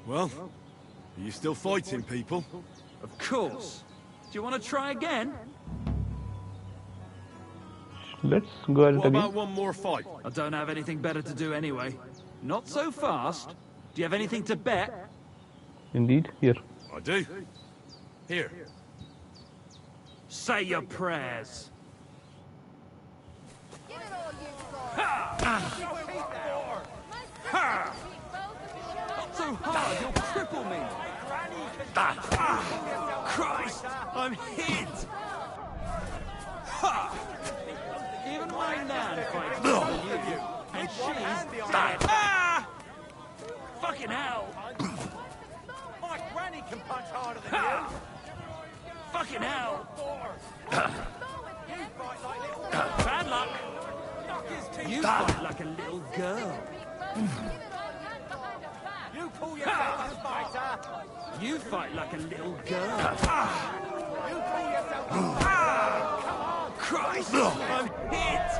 Well, are you still fighting people? Of course. Do you want to try again? Let's go at it What again. about one more fight? I don't have anything better to do anyway. Not so fast. Do you have anything to bet? Indeed, here. I do. Here. Say your prayers. Not so hard, you'll cripple me. Christ, I'm hit! Even my nan fights better than you, and she's dead. Fucking hell! My granny can punch harder than you! Fucking hell! You fight like little... Bad luck! You fight like a little girl. You call yourself a fighter! You fight like a little girl. You call yourself a fighter! Come on! Christ! I'm hit!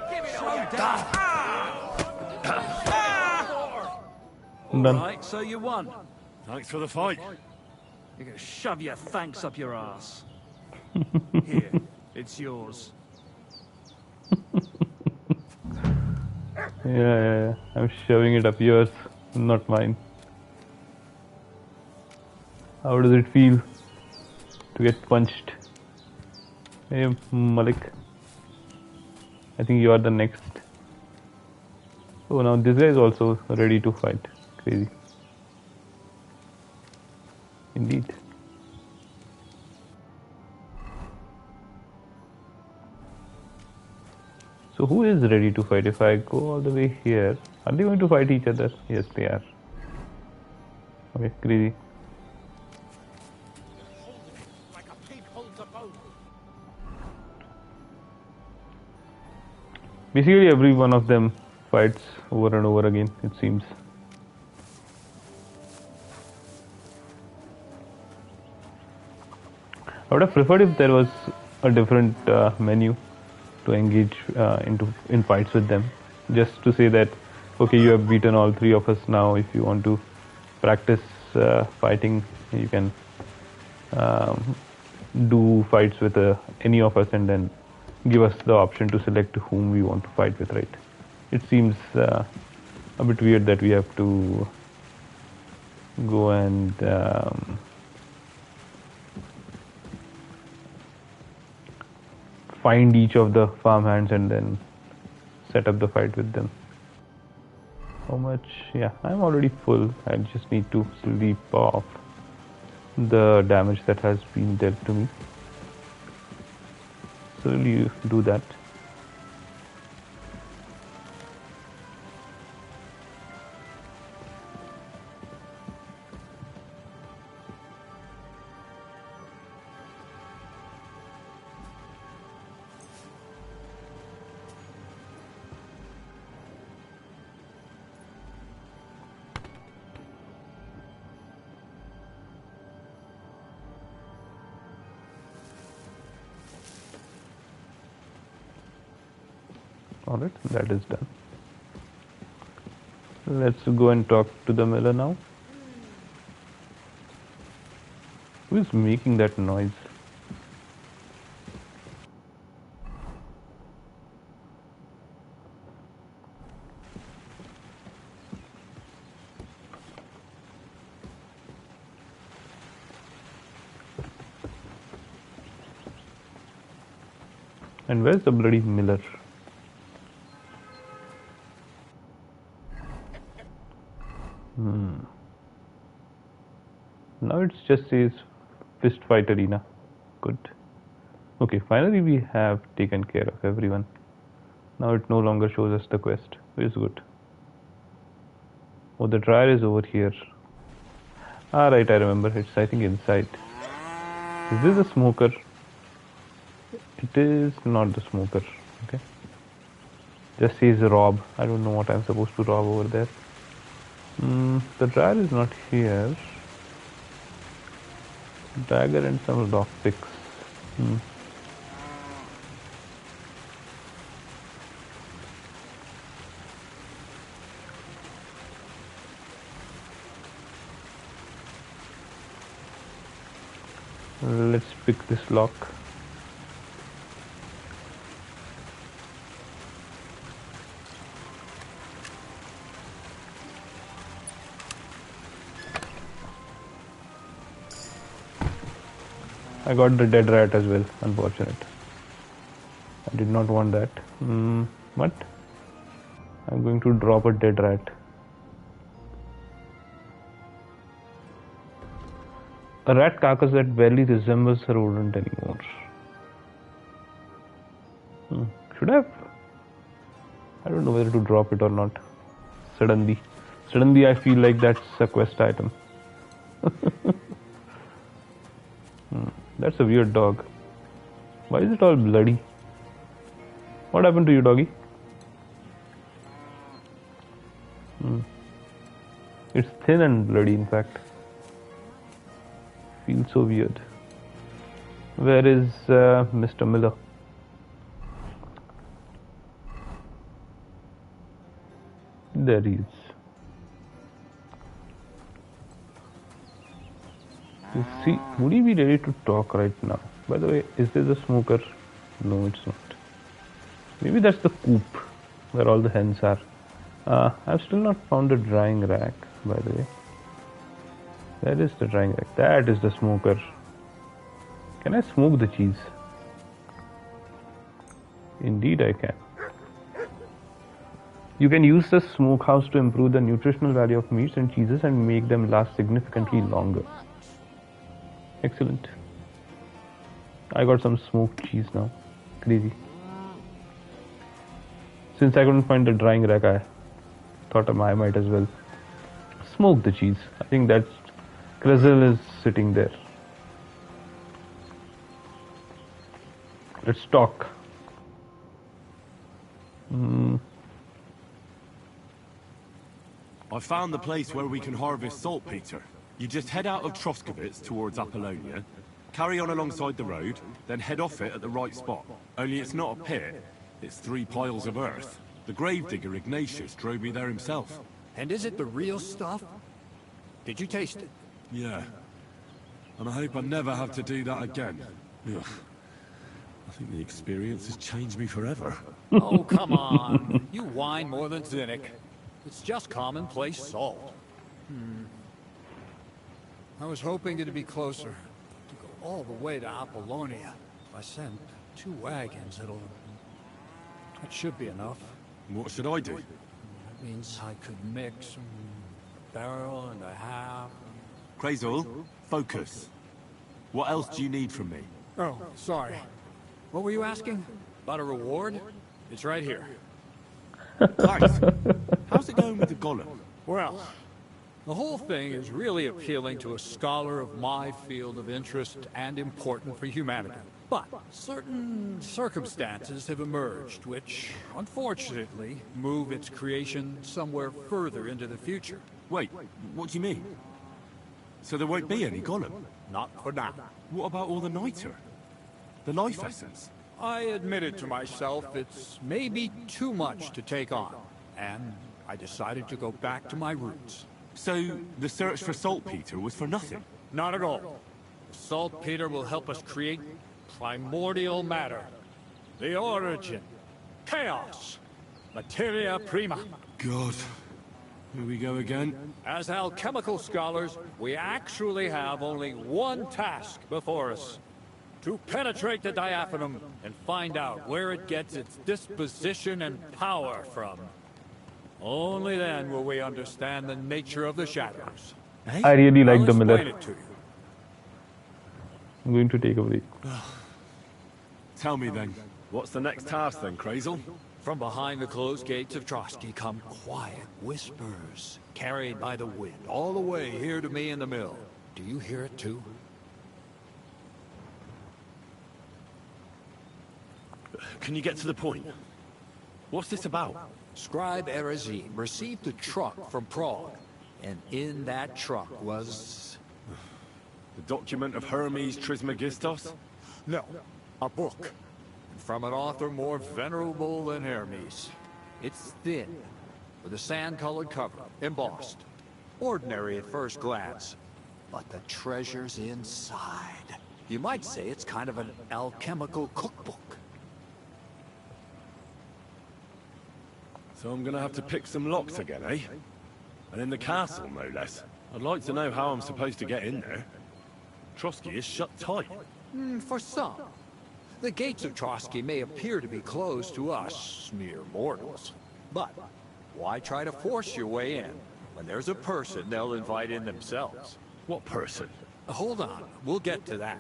Give it Slow all down. Done. Right, so you won. Thanks for the fight. You can shove your thanks up your ass. Here, it's yours. Yeah. I'm shoving it up yours, not mine. How does it feel to get punched? Hey, Malik. I think you are the next. Oh, now this guy is also ready to fight. Crazy. Indeed. So who is ready to fight? If I go all the way here, are they going to fight each other? Yes, they are. Okay, crazy. like a pig holds a bone. Basically, every one of them fights over and over again, it seems. I would have preferred if there was a different menu to engage in fights with them, just to say that okay, you have beaten all three of us. Now if you want to practice fighting, you can do fights with any of us, and then give us the option to select whom we want to fight with, right? It seems a bit weird that we have to go and find each of the farmhands and then set up the fight with them. How much? Yeah, I'm already full. I just need to sleep off the damage that has been dealt to me. So will you do that? Alright, that is done. Let's go and talk to the miller now. Who is making that noise? And where's the bloody miller? Now it just says fist fight arena. Good. Okay, finally we have taken care of everyone. Now it no longer shows us the quest, which is good. Oh, the dryer is over here. Ah, right, I remember. It's, I think, inside. Is this a smoker? It is not the smoker. Okay. Just says rob. I don't know what I'm supposed to rob over there. The dryer is not here. Dagger and some lockpicks. Let's pick this lock. I got the dead rat as well, unfortunate. I did not want that. What? I'm going to drop a dead rat. A rat carcass that barely resembles a rodent anymore. Should I have? I don't know whether to drop it or not. Suddenly I feel like that's a quest item. That's a weird dog. Why is it all bloody? What happened to you, doggy? It's thin and bloody, in fact. Feels so weird. Where is Mr. Miller? There he is. You see, would he be ready to talk right now? By the way, is this a smoker? No, it's not. Maybe that's the coop where all the hens are. I've still not found a drying rack, by the way. Where is the drying rack? That is the smoker. Can I smoke the cheese? Indeed I can. You can use the smokehouse to improve the nutritional value of meats and cheeses and make them last significantly longer. Excellent. I got some smoked cheese now. Crazy. Since I couldn't find the drying rack, I thought I might as well smoke the cheese. I think that Krizzle is sitting there. Let's talk. I found the place where we can harvest saltpeter. You just head out of Troskovitz towards Apollonia, carry on alongside the road, then head off it at the right spot. Only it's not a pit, it's 3 piles of earth. The gravedigger Ignatius drove me there himself. And is it the real stuff? Did you taste it? Yeah. And I hope I never have to do that again. Ugh. I think the experience has changed me forever. Oh, come on. You whine more than cynic. It's just commonplace salt. I was hoping it'd be closer. To go all the way to Apollonia. If I send 2 wagons, that should be enough. What should I do? That means I could mix a barrel and a half. Krazel, focus. What else do you need from me? Oh, sorry. What were you asking? About a reward? It's right here. Nice. How's it going with the golem? Well, the whole thing is really appealing to a scholar of my field of interest and important for humanity. But certain circumstances have emerged which, unfortunately, move its creation somewhere further into the future. Wait, what do you mean? So there won't be any golem? Not for now. What about all the niter? The life essence? I admitted to myself it's maybe too much to take on, and I decided to go back to my roots. So the search for saltpeter was for nothing? Not at all. Saltpeter will help us create primordial matter. The origin. Chaos. Materia prima. God. Here we go again. As alchemical scholars, we actually have only one task before us. To penetrate the diaphanum and find out where it gets its disposition and power from. Only then will we understand the nature of the shadows. I really like the I'll Miller. explain it to you. I'm going to take a break. Tell me then, what's the next task then, Crazel? From behind the closed gates of Trotsky come quiet whispers, carried by the wind, all the way here to me in the mill. Do you hear it too? Can you get to the point? What's this about? Scribe Erezim received a truck from Prague, and in that truck was... The document of Hermes Trismegistos? No, a book. From an author more venerable than Hermes. It's thin, with a sand-colored cover, embossed. Ordinary at first glance, but the treasure's inside. You might say it's kind of an alchemical cookbook. So I'm gonna have to pick some locks again, eh? And in the castle, no less. I'd like to know how I'm supposed to get in there. Trotsky is shut tight. For some. The gates of Trotsky may appear to be closed to us, mere mortals. But why try to force your way in? When there's a person they'll invite in themselves. What person? Hold on, we'll get to that.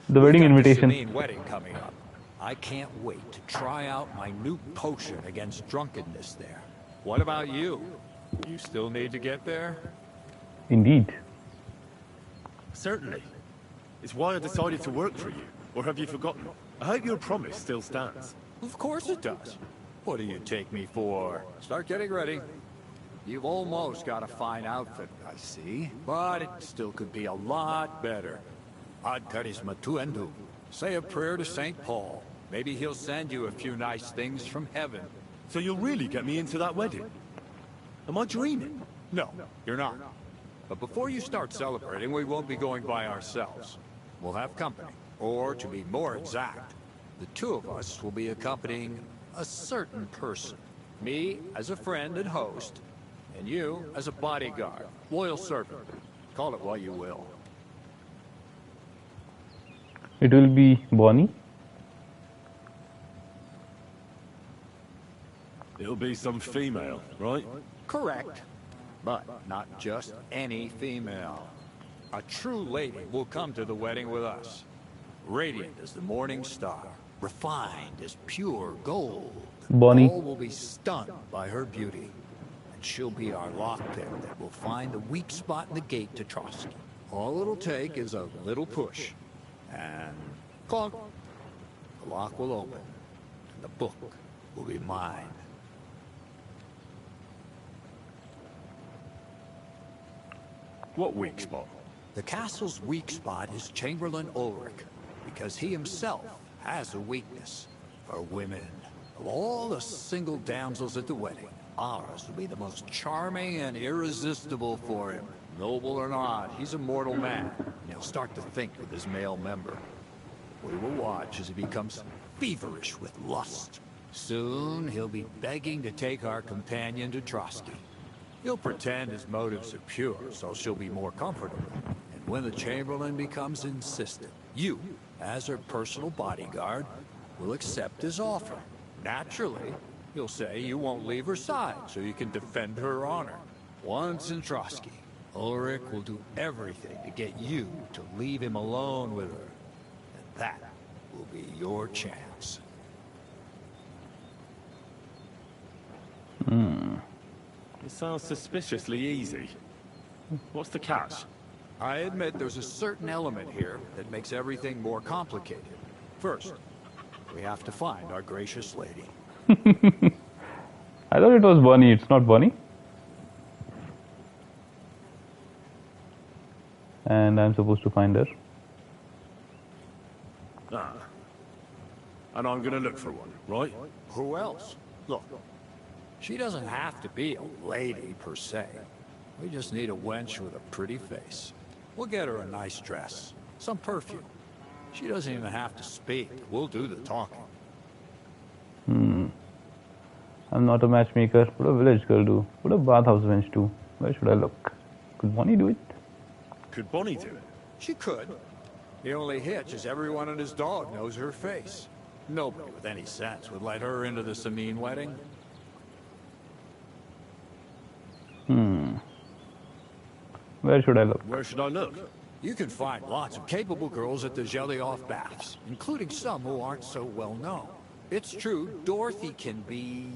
The wedding We've got the invitation. Semine wedding coming up. I can't wait to try out my new potion against drunkenness there. What about you? You still need to get there? Indeed. Certainly. It's why I decided to work for you. Or have you forgotten? I hope your promise still stands. Of course it does. What do you take me for? Start getting ready. You've almost got a fine outfit, I see. But it still could be a lot better. Ad charisma tuendum. Say a prayer to St. Paul. Maybe he'll send you a few nice things from heaven. So you'll really get me into that wedding? Am I dreaming? No, you're not. But before you start celebrating, we won't be going by ourselves. We'll have company. Or, to be more exact, the two of us will be accompanying a certain person. Me as a friend and host, and you as a bodyguard, loyal servant. Call it what you will. It will be Bonnie. It'll be some female, right? Correct. But not just any female. A true lady will come to the wedding with us. Radiant as the morning star, refined as pure gold. Bonnie. All will be stunned by her beauty. And she'll be our lockpick that will find the weak spot in the gate to Trotsky. All it'll take is a little push. And clunk. The lock will open. And the book will be mine. What weak spot? The castle's weak spot is Chamberlain Ulrich, because he himself has a weakness for women. Of all the single damsels at the wedding, ours will be the most charming and irresistible for him. Noble or not, he's a mortal man, and he'll start to think with his male member. We will watch as he becomes feverish with lust. Soon, he'll be begging to take our companion to Trotsky. He'll pretend his motives are pure, so she'll be more comfortable. And when the Chamberlain becomes insistent, you, as her personal bodyguard, will accept his offer. Naturally, you'll say you won't leave her side, so you can defend her honor. Once in Trotsky, Ulrich will do everything to get you to leave him alone with her. And that will be your chance. It sounds suspiciously easy. What's the catch? I admit there's a certain element here that makes everything more complicated. First, we have to find our gracious lady. I thought it was Bonnie. It's not Bonnie. And I'm supposed to find her. Ah. And I'm gonna look for one, right? Who else? Look, she doesn't have to be a lady per se. We just need a wench with a pretty face. We'll get her a nice dress, some perfume. She doesn't even have to speak. We'll do the talking. I'm not a matchmaker. What a village girl do? What a bathhouse wench do? Where should I look? Could Bonnie do it? Could Bonnie do it? She could. The only hitch is everyone and his dog knows her face. Nobody with any sense would let her into the Sameen wedding. Where should I look? Where should I look? You can find lots of capable girls at the Zelioff baths, including some who aren't so well known. It's true, Dorothy can be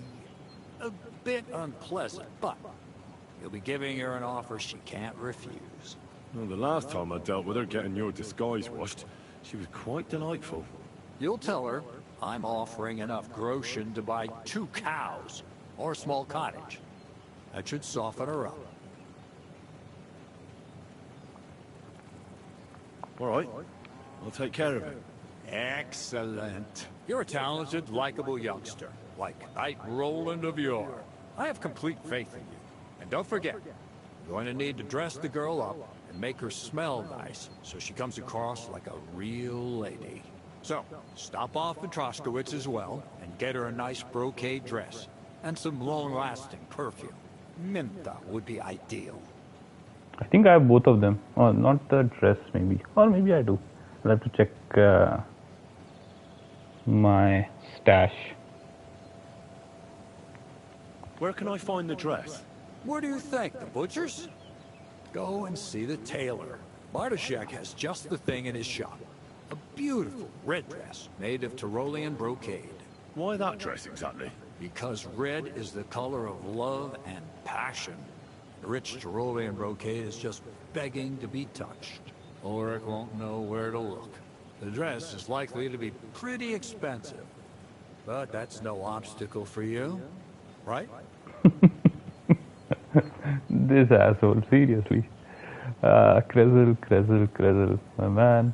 a bit unpleasant, but you'll be giving her an offer she can't refuse. Well, the last time I dealt with her getting your disguise washed, she was quite delightful. You'll tell her I'm offering enough groschen to buy 2 cows or a small cottage. That should soften her up. All right, I'll take care of it. Excellent. You're a talented, likable youngster, like Knight Roland of yore. I have complete faith in you. And don't forget, you're going to need to dress the girl up and make her smell nice so she comes across like a real lady. So, stop off at Troskowitz as well and get her a nice brocade dress and some long-lasting perfume. Minta would be ideal. I think I have both of them. Oh, not the dress maybe. Or maybe I do. I'll have to check my stash. Where can I find the dress? Where do you think? The butcher's? Go and see the tailor. Bartoszek has just the thing in his shop. A beautiful red dress made of Tyrolean brocade. Why that dress exactly? Because red is the color of love and passion. The rich Tyrolean brocade is just begging to be touched. Ulrich won't know where to look. The dress is likely to be pretty expensive. But that's no obstacle for you, right? This asshole, seriously. Krezel, my man.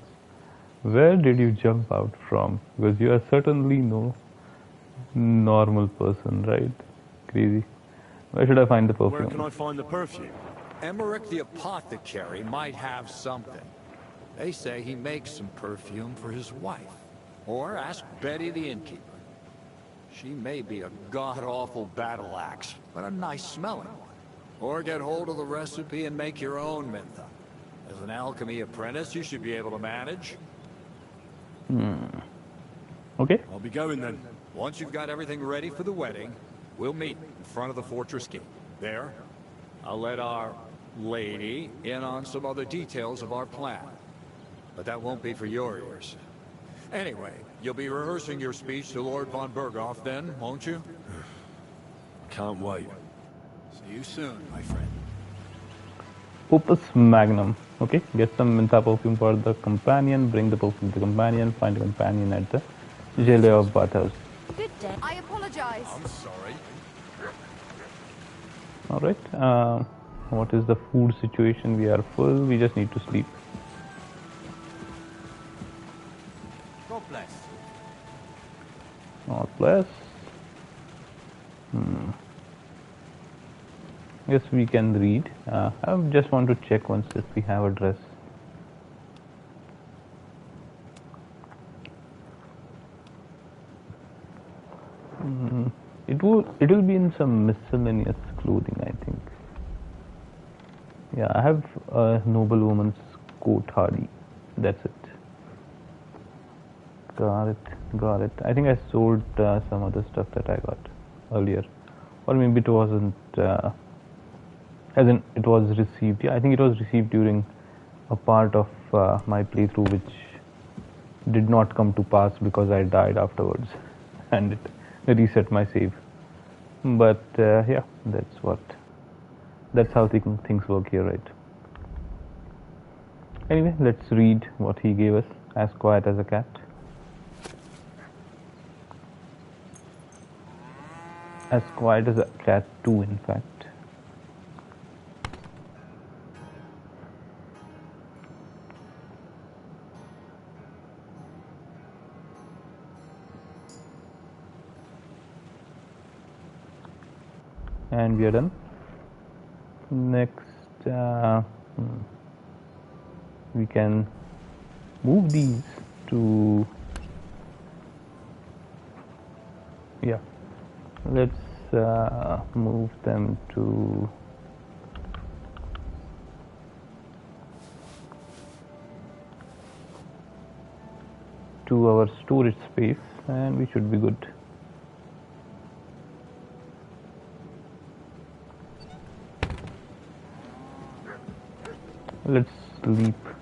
Where did you jump out from? Because you are certainly no normal person, right? Crazy. Where should I find the perfume? Where can I find the perfume? Emmerich the apothecary might have something. They say he makes some perfume for his wife. Or ask Betty the innkeeper. She may be a god-awful battle axe, but a nice smelling one. Or get hold of the recipe and make your own Mintha. As an alchemy apprentice, you should be able to manage. Okay. I'll be going then. Once you've got everything ready for the wedding, we'll meet in front of the fortress gate. There, I'll let our lady in on some other details of our plan. But that won't be for your ears. Anyway, you'll be rehearsing your speech to Lord von Berghoff then, won't you? Can't wait. See you soon, my friend. Opus Magnum. Okay, get some Mintha perfume for the companion, bring the perfume to the companion, find a companion at the Zelioff bathhouse. Good day. I apologize. I'm sorry. Alright, what is the food situation? We are full, we just need to sleep. God bless. God bless. Yes, we can read. I just want to check once if we have a dress. It will be in some miscellaneous clothing, I think. Yeah, I have a noblewoman's coat hardy. That's it. Got it. I think I sold some other stuff that I got earlier, or maybe it wasn't. As in, it was received. Yeah, I think it was received during a part of my playthrough, which did not come to pass because I died afterwards, and it reset my save. But yeah, that's how things work here, right? Anyway, let's read what he gave us. As quiet as a cat. As quiet as a cat too, in fact. And we are done. Next, we can move these to, yeah, let's move them to to our storage space and we should be good. Let's sleep.